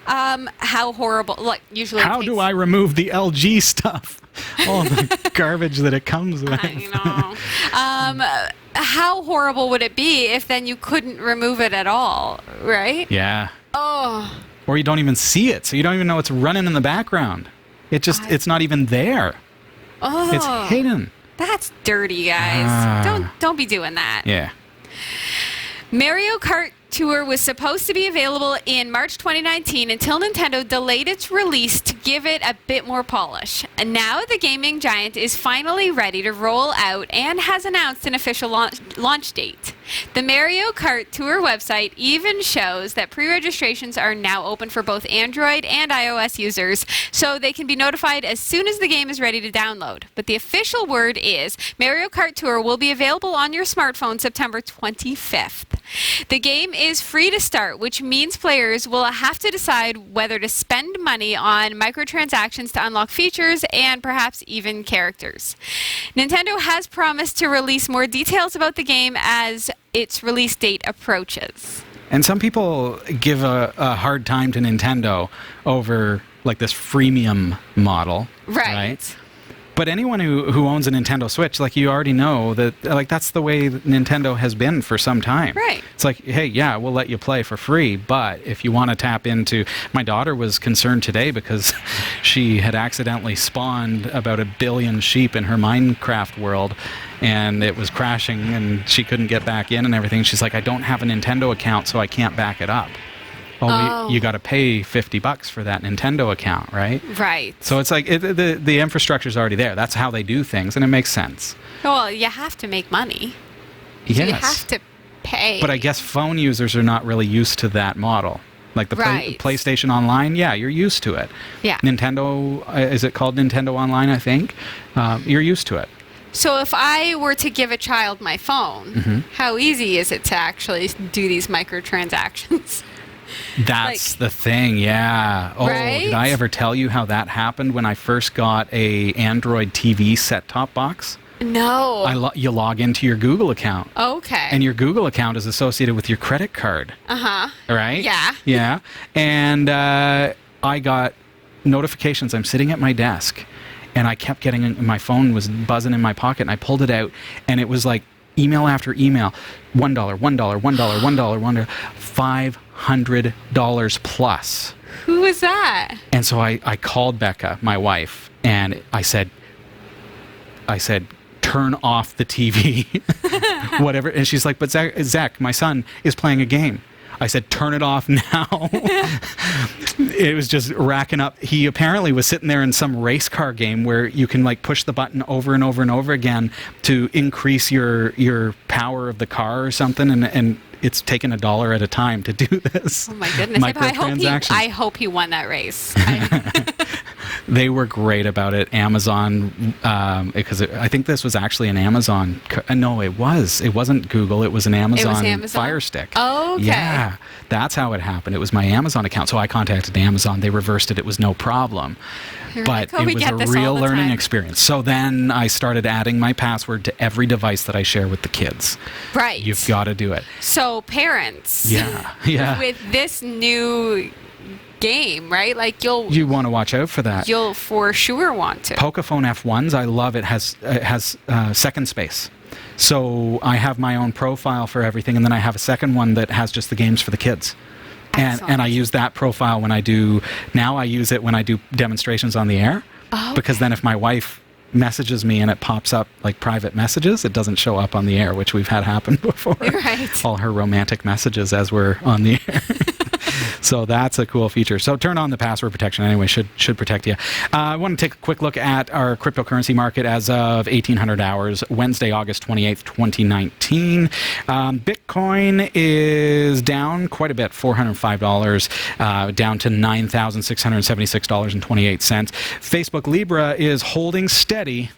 How horrible. Like usually. How do I remove the LG stuff? All the garbage that it comes with. I know. How horrible would it be if then you couldn't remove it at all, right? Yeah. Oh. Or you don't even see it, so you don't even know it's running in the background. It's not even there. Oh, it's hidden. That's dirty, guys. Don't be doing that. Yeah. Mario Kart Tour was supposed to be available in March 2019 until Nintendo delayed its release to give it a bit more polish. And now the gaming giant is finally ready to roll out and has announced an official launch date. The Mario Kart Tour website even shows that pre-registrations are now open for both Android and iOS users, so they can be notified as soon as the game is ready to download. But the official word is Mario Kart Tour will be available on your smartphone September 25th. The game is free to start, which means players will have to decide whether to spend money on microtransactions to unlock features and perhaps even characters. Nintendo has promised to release more details about the game as its release date approaches. And some people give a hard time to Nintendo over like this freemium model. Right? But anyone who owns a Nintendo Switch, like you already know that like that's the way Nintendo has been for some time. Right. It's like, hey, yeah, we'll let you play for free, but if you want to tap into... My daughter was concerned today because she had accidentally spawned about 1 billion sheep in her Minecraft world, and it was crashing, and she couldn't get back in and everything. She's like, I don't have a Nintendo account, so I can't back it up. You got to pay $50 for that Nintendo account, right? Right. So it's like the infrastructure's already there. That's how they do things, and it makes sense. Well, you have to make money. Yes. So you have to pay. But I guess phone users are not really used to that model. Like the PlayStation Online, yeah, you're used to it. Yeah. Nintendo, is it called Nintendo Online, I think? You're used to it. So if I were to give a child my phone, how easy is it to actually do these microtransactions? That's the thing, yeah. Oh, right? Did I ever tell you how that happened when I first got a Android TV set-top box? No. You log into your Google account. Okay. And your Google account is associated with your credit card. Uh-huh. Right? Yeah. Yeah. And I got notifications. I'm sitting at my desk, and I kept getting, my phone was buzzing in my pocket, and I pulled it out, and it was like email after email. $1, $1, $1, $500 plus. Who was that? And so I called Becca, my wife, and I said, turn off the TV, whatever. And she's like, but Zach, my son is playing a game. I said, turn it off now. It was just racking up. He apparently was sitting there in some race car game where you can like push the button over and over and over again to increase your power of the car or something. And it's taken $1 at a time to do this. Oh my goodness. I hope he won that race. They were great about it. Amazon, because I think this was actually an Amazon. No, it wasn't Google. It was an Amazon Fire Stick. Oh, okay. Yeah, that's how it happened. It was my Amazon account. So I contacted Amazon. They reversed it. It was no problem. But it was a real learning experience. So then I started adding my password to every device that I share with the kids. Right. You've got to do it. So parents. Yeah. With this new game, right? Like you want to watch out for that. You'll for sure want to. Pocophone F1s, I love it. Has second space. So I have my own profile for everything, and then I have a second one that has just the games for the kids. And I use that profile when I do demonstrations on the air. Oh, because then if my wife messages me and it pops up like private messages, it doesn't show up on the air, which we've had happen before. Right. All her romantic messages as we're on the air. So that's a cool feature. So turn on the password protection anyway, should protect you. I want to take a quick look at our cryptocurrency market as of 1800 hours, Wednesday, August 28th, 2019. Bitcoin is down quite a bit, $405, down to $9,676.28. Facebook Libra is holding steady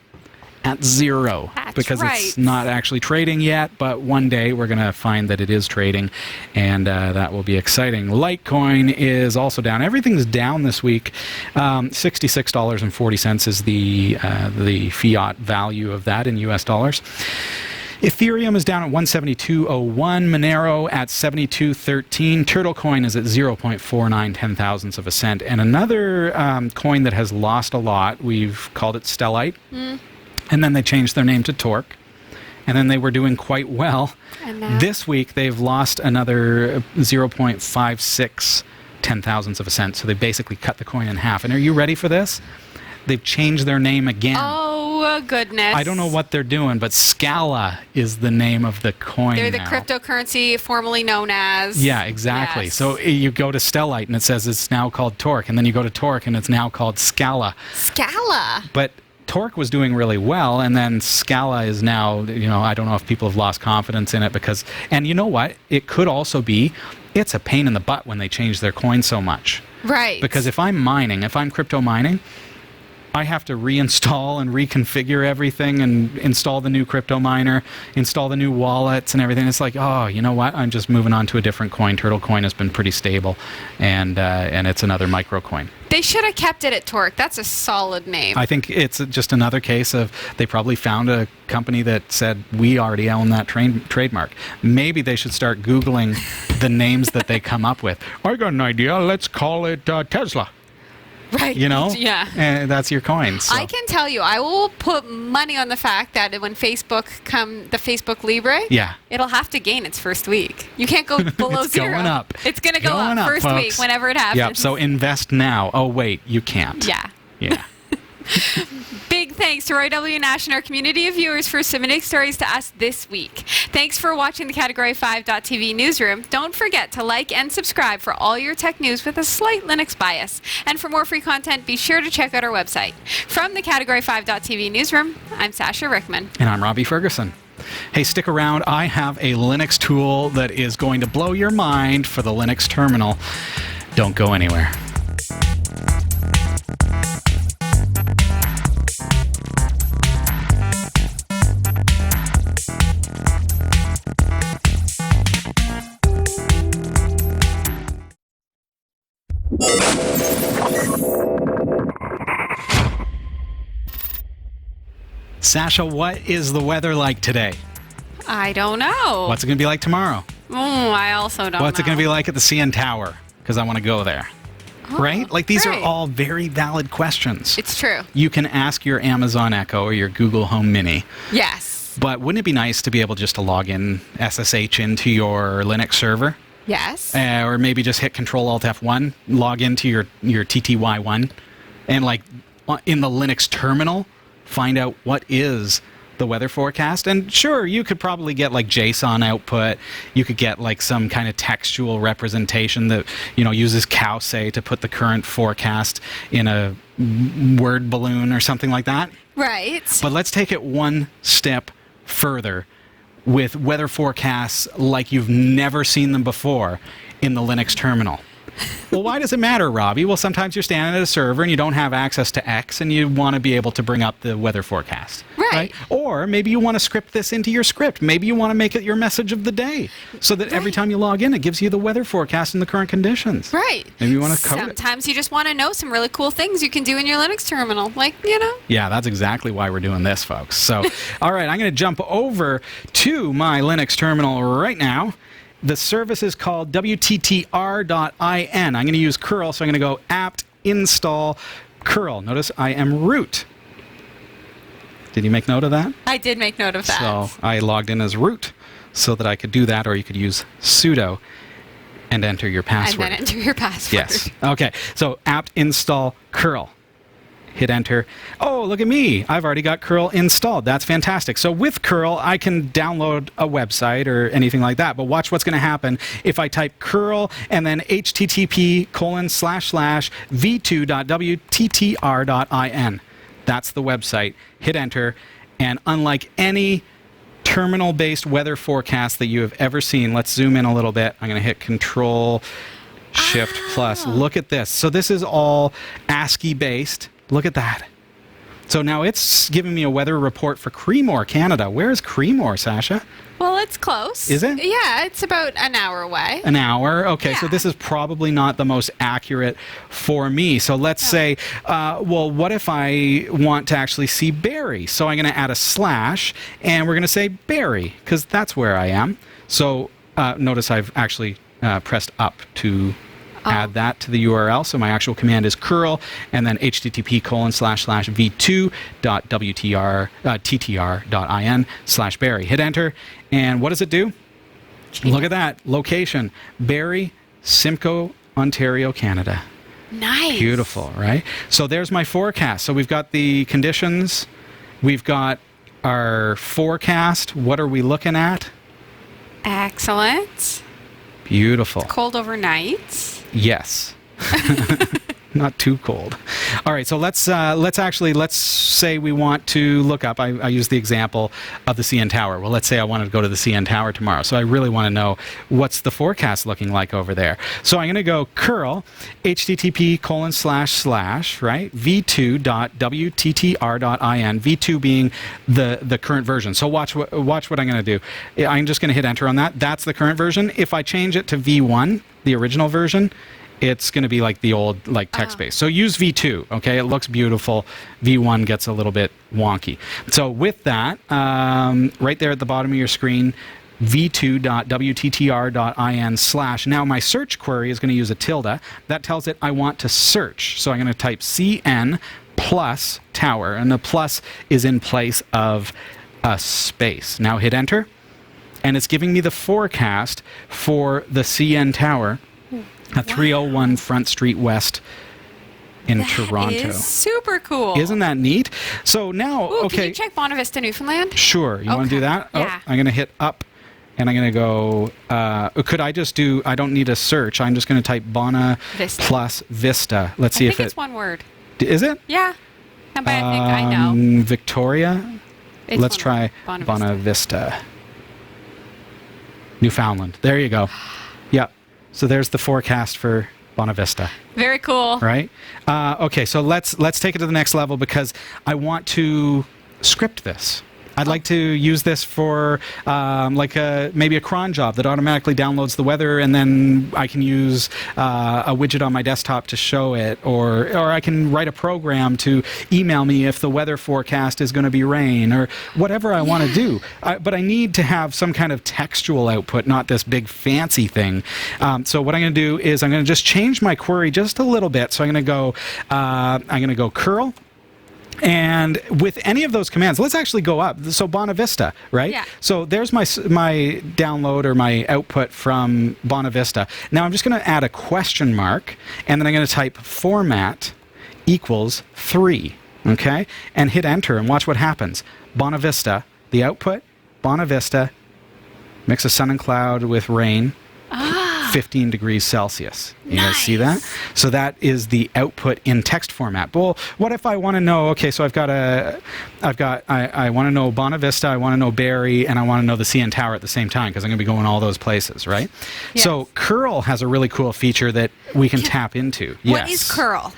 at zero. That's because right. It's not actually trading yet, but one day we're going to find that it is trading, and that will be exciting. Litecoin is also down. Everything's down this week. $66.40 is the fiat value of that in US dollars. Ethereum is down at 172.01, Monero at 72.13, Turtlecoin is at 0.49 ten-thousandths of a cent, and another coin that has lost a lot, we've called it Stellite. And then they changed their name to Torque. And then they were doing quite well. This week, they've lost another 0.56 ten-thousandths of a cent. So they basically cut the coin in half. And are you ready for this? They've changed their name again. Oh, goodness. I don't know what they're doing, but Scala is the name of the coin They're the now. Cryptocurrency formerly known as... Yeah, exactly. Yes. So you go to Stellite and it says it's now called Torque. And then you go to Torque and it's now called Scala. Scala? But Torque was doing really well, and then Scala is now, I don't know if people have lost confidence in it because, and you know what? It could also be, it's a pain in the butt when they change their coin so much. Right. Because if I'm crypto mining, I have to reinstall and reconfigure everything and install the new crypto miner, install the new wallets and everything. It's like, oh, you know what? I'm just moving on to a different coin. Turtlecoin has been pretty stable, and it's another micro coin. They should have kept it at Torque. That's a solid name. I think it's just another case of they probably found a company that said, we already own that trademark. Maybe they should start Googling the names that they come up with. I got an idea. Let's call it Tesla. Right. Yeah. And that's your coin. So. I can tell you, I will put money on the fact that when the Facebook Libre, it'll have to gain its first week. You can't go below it's zero. Going up. It's going to go up first folks. week whenever it happens. Yep. So invest now. Oh, wait, you can't. Yeah. Yeah. Big thanks to Roy W. Nash and our community of viewers for submitting stories to us this week. Thanks for watching the Category5.tv newsroom. Don't forget to like and subscribe for all your tech news with a slight Linux bias. And for more free content, be sure to check out our website. From the Category5.tv newsroom, I'm Sasha Rickman. And I'm Robbie Ferguson. Hey, stick around. I have a Linux tool that is going to blow your mind for the Linux terminal. Don't go anywhere. Sasha, what is the weather like today? I don't know. What's it going to be like tomorrow? I also don't know. What's it going to be like at the CN Tower? Because I want to go there. Right? Like, these are all very valid questions. It's true. You can ask your Amazon Echo or your Google Home Mini. Yes. But wouldn't it be nice to be able just to log in SSH into your Linux server? Yes. Or maybe just hit Control-Alt-F1, log into your TTY1, and like in the Linux terminal, find out what is the weather forecast. And sure, you could probably get like JSON output. You could get like some kind of textual representation that, uses Cowsay to put the current forecast in a word balloon or something like that. Right. But let's take it one step further with weather forecasts like you've never seen them before in the Linux terminal. Well, why does it matter, Robbie? Well, sometimes you're standing at a server and you don't have access to X and you want to be able to bring up the weather forecast. Right. Or maybe you want to script this into your script. Maybe you want to make it your message of the day so that every time you log in, it gives you the weather forecast and the current conditions. Right. Maybe you want to code it. Sometimes you just want to know some really cool things you can do in your Linux terminal. Yeah, that's exactly why we're doing this, folks. So, all right, I'm going to jump over to my Linux terminal right now. The service is called WTTR.in. I'm going to use curl, so I'm going to go apt install curl. Notice I am root. Did you make note of that? I did make note of that. So I logged in as root so that I could do that, or you could use sudo and enter your password. And then enter your password. Yes. Okay, so apt install curl. Hit enter. Oh, look at me. I've already got curl installed. That's fantastic. So with curl, I can download a website or anything like that. But watch what's going to happen if I type curl and then http://v2.wttr.in. That's the website. Hit enter. And unlike any terminal-based weather forecast that you have ever seen, let's zoom in a little bit. I'm going to hit Control-Shift+. Look at this. So this is all ASCII-based. Look at that. So now it's giving me a weather report for Creemore, Canada. Where is Creemore, Sasha? Well, it's close. Is it? Yeah, it's about an hour away. An hour? Okay, so Yeah. this is probably not the most accurate for me. So let's say, what if I want to actually see Barrie? So I'm going to add a slash, and we're going to say Barrie, because that's where I am. So notice I've actually pressed up to add that to the URL. So my actual command is curl and then http://v2.ttr.in/Barrie. Hit enter. And what does it do? Look at that. Location. Barrie, Simcoe, Ontario, Canada. Nice. Beautiful, right? So there's my forecast. So we've got the conditions. We've got our forecast. What are we looking at? Excellent. Beautiful. Cold overnight. Yes. Not too cold. All right, so let's say we want to look up. I use the example of the CN Tower. Well, let's say I wanted to go to the CN Tower tomorrow. So I really want to know what's the forecast looking like over there. So I'm going to go curl http:// right, v2.wttr.in, v2 being the current version. So watch what I'm going to do. I'm just going to hit enter on that. That's the current version. If I change it to v1, the original version, it's going to be like the old text-based. So use V2, okay? It looks beautiful. V1 gets a little bit wonky. So with that, right there at the bottom of your screen, v2.wttr.in/. Now my search query is going to use a tilde. That tells it I want to search. So I'm going to type CN plus tower, and the plus is in place of a space. Now hit enter, and it's giving me the forecast for the CN Tower at 301 Front Street West in Toronto. That is super cool. Isn't that neat? So now, Ooh, okay. Can you check Bonavista, Newfoundland? Sure. You want to do that? Yeah. Oh, I'm going to hit up, and I'm going to go, could I just do, I don't need a search. I'm just going to type Bona Vista. plus Vista. Let's see I if think it's one word. Is it? Yeah. But I think I know. Victoria? It's Let's try Bona Vista. Newfoundland. There you go. Yep. So there's the forecast for Bona Vista. Very cool. Right? Okay, so let's take it to the next level because I want to script this. I'd like to use this for maybe a cron job that automatically downloads the weather, and then I can use a widget on my desktop to show it, or I can write a program to email me if the weather forecast is going to be rain, or whatever I want to do. But I need to have some kind of textual output, not this big fancy thing. So what I'm going to do is I'm going to just change my query just a little bit. So I'm going to go curl. And with any of those commands, let's actually go up. So Bonavista, right? Yeah. So there's my download or my output from Bonavista. Now I'm just going to add a question mark, and then I'm going to type format equals 3, okay? And hit enter and watch what happens. Bonavista, the output, Bonavista, mix of sun and cloud with rain. 15 degrees Celsius. You guys see that? So that is the output in text format. Well, what if I want to know, okay, so I want to know Bonavista, I want to know Barrie, and I want to know the CN Tower at the same time, because I'm going to be going all those places, right? Yes. So curl has a really cool feature that we can tap into. What is curl?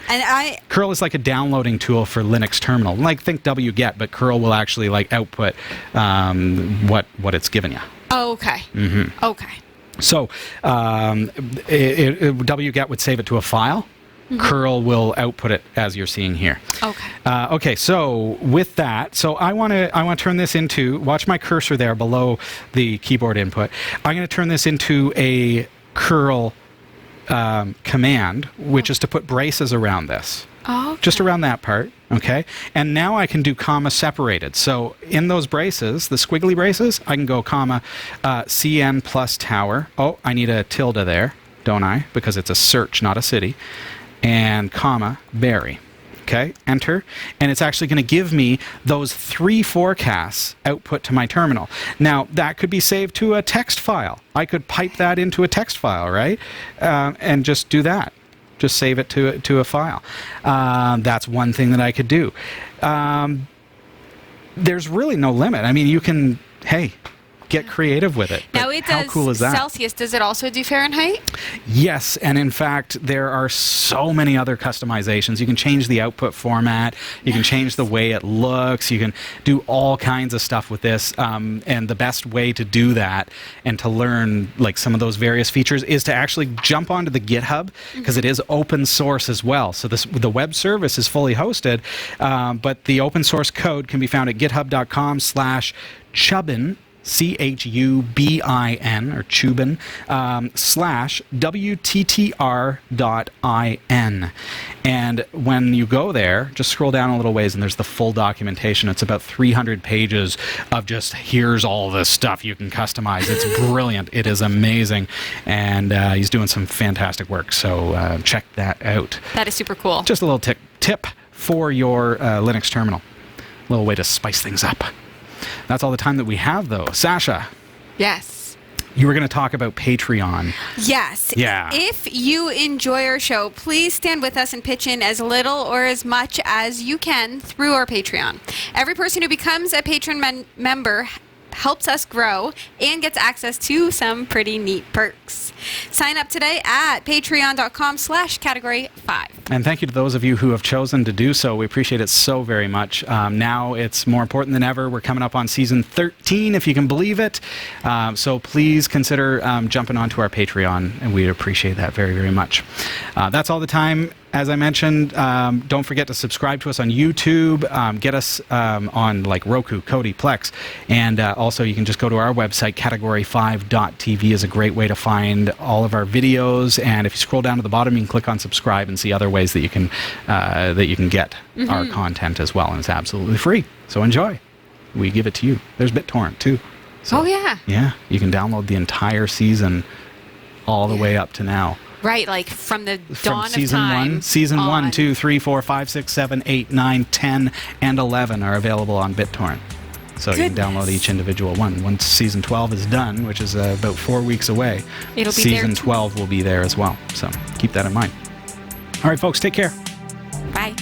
Curl is like a downloading tool for Linux terminal. Like think wget, but curl will actually like output what it's given you. Oh, okay. Mm-hmm. Okay. So wget would save it to a file. Mm-hmm. Curl will output it as you're seeing here. Okay. Okay. So with that, so I want to turn this into. Watch my cursor there below the keyboard input. I'm going to turn this into a curl command, which is to put braces around this. Oh, okay. Just around that part, okay? And now I can do comma separated. So in those braces, the squiggly braces, I can go comma CN plus tower. Oh, I need a tilde there, don't I? Because it's a search, not a city. And comma Barrie. Okay, enter. And it's actually going to give me those 3 forecasts output to my terminal. Now, that could be saved to a text file. I could pipe that into a text file, right? And just do that. Just save it to a file. That's one thing that I could do. There's really no limit. I mean, you can, get creative with it. Now it does. How cool is that? Celsius. Does it also do Fahrenheit? Yes, and in fact, there are so many other customizations. You can change the output format. You can change the way it looks. You can do all kinds of stuff with this. And the best way to do that and to learn like some of those various features is to actually jump onto the GitHub, because it is open source as well. So the web service is fully hosted, but the open source code can be found at github.com/Chubin. CHUBIN or Chubin /WTTR.IN. And when you go there, just scroll down a little ways and there's the full documentation. It's about 300 pages of just here's all the stuff you can customize. It's brilliant. It is amazing. And he's doing some fantastic work. So check that out. That is super cool. Just a little tip for your Linux terminal. A little way to spice things up. That's all the time that we have, though. Sasha. Yes. You were going to talk about Patreon. Yes. Yeah. If you enjoy our show, please stand with us and pitch in as little or as much as you can through our Patreon. Every person who becomes a patron member helps us grow and gets access to some pretty neat perks. Sign up today at patreon.com/category5. And thank you to those of you who have chosen to do so. We appreciate it so very much. Now it's more important than ever. We're coming up on season 13, if you can believe it. So please consider jumping onto our Patreon, and we'd appreciate that very, very much. That's all the time. As I mentioned, don't forget to subscribe to us on YouTube. Get us on like Roku, Kodi, Plex. And also you can just go to our website, category5.tv is a great way to find all of our videos. And if you scroll down to the bottom, you can click on subscribe and see other ways that you can get our content as well. And it's absolutely free. So enjoy. We give it to you. There's BitTorrent too. So, oh, yeah. Yeah. You can download the entire season all the way up to now. Right, like from the dawn of season time. 1. Season 1, 2, 3, 4, 5, 6, 7, 8, 9, 10, and 11 are available on BitTorrent. So you can download each individual one. Once season 12 is done, which is about 4 weeks away, It'll be season there 12 will be there as well. So keep that in mind. All right, folks, take care. Bye.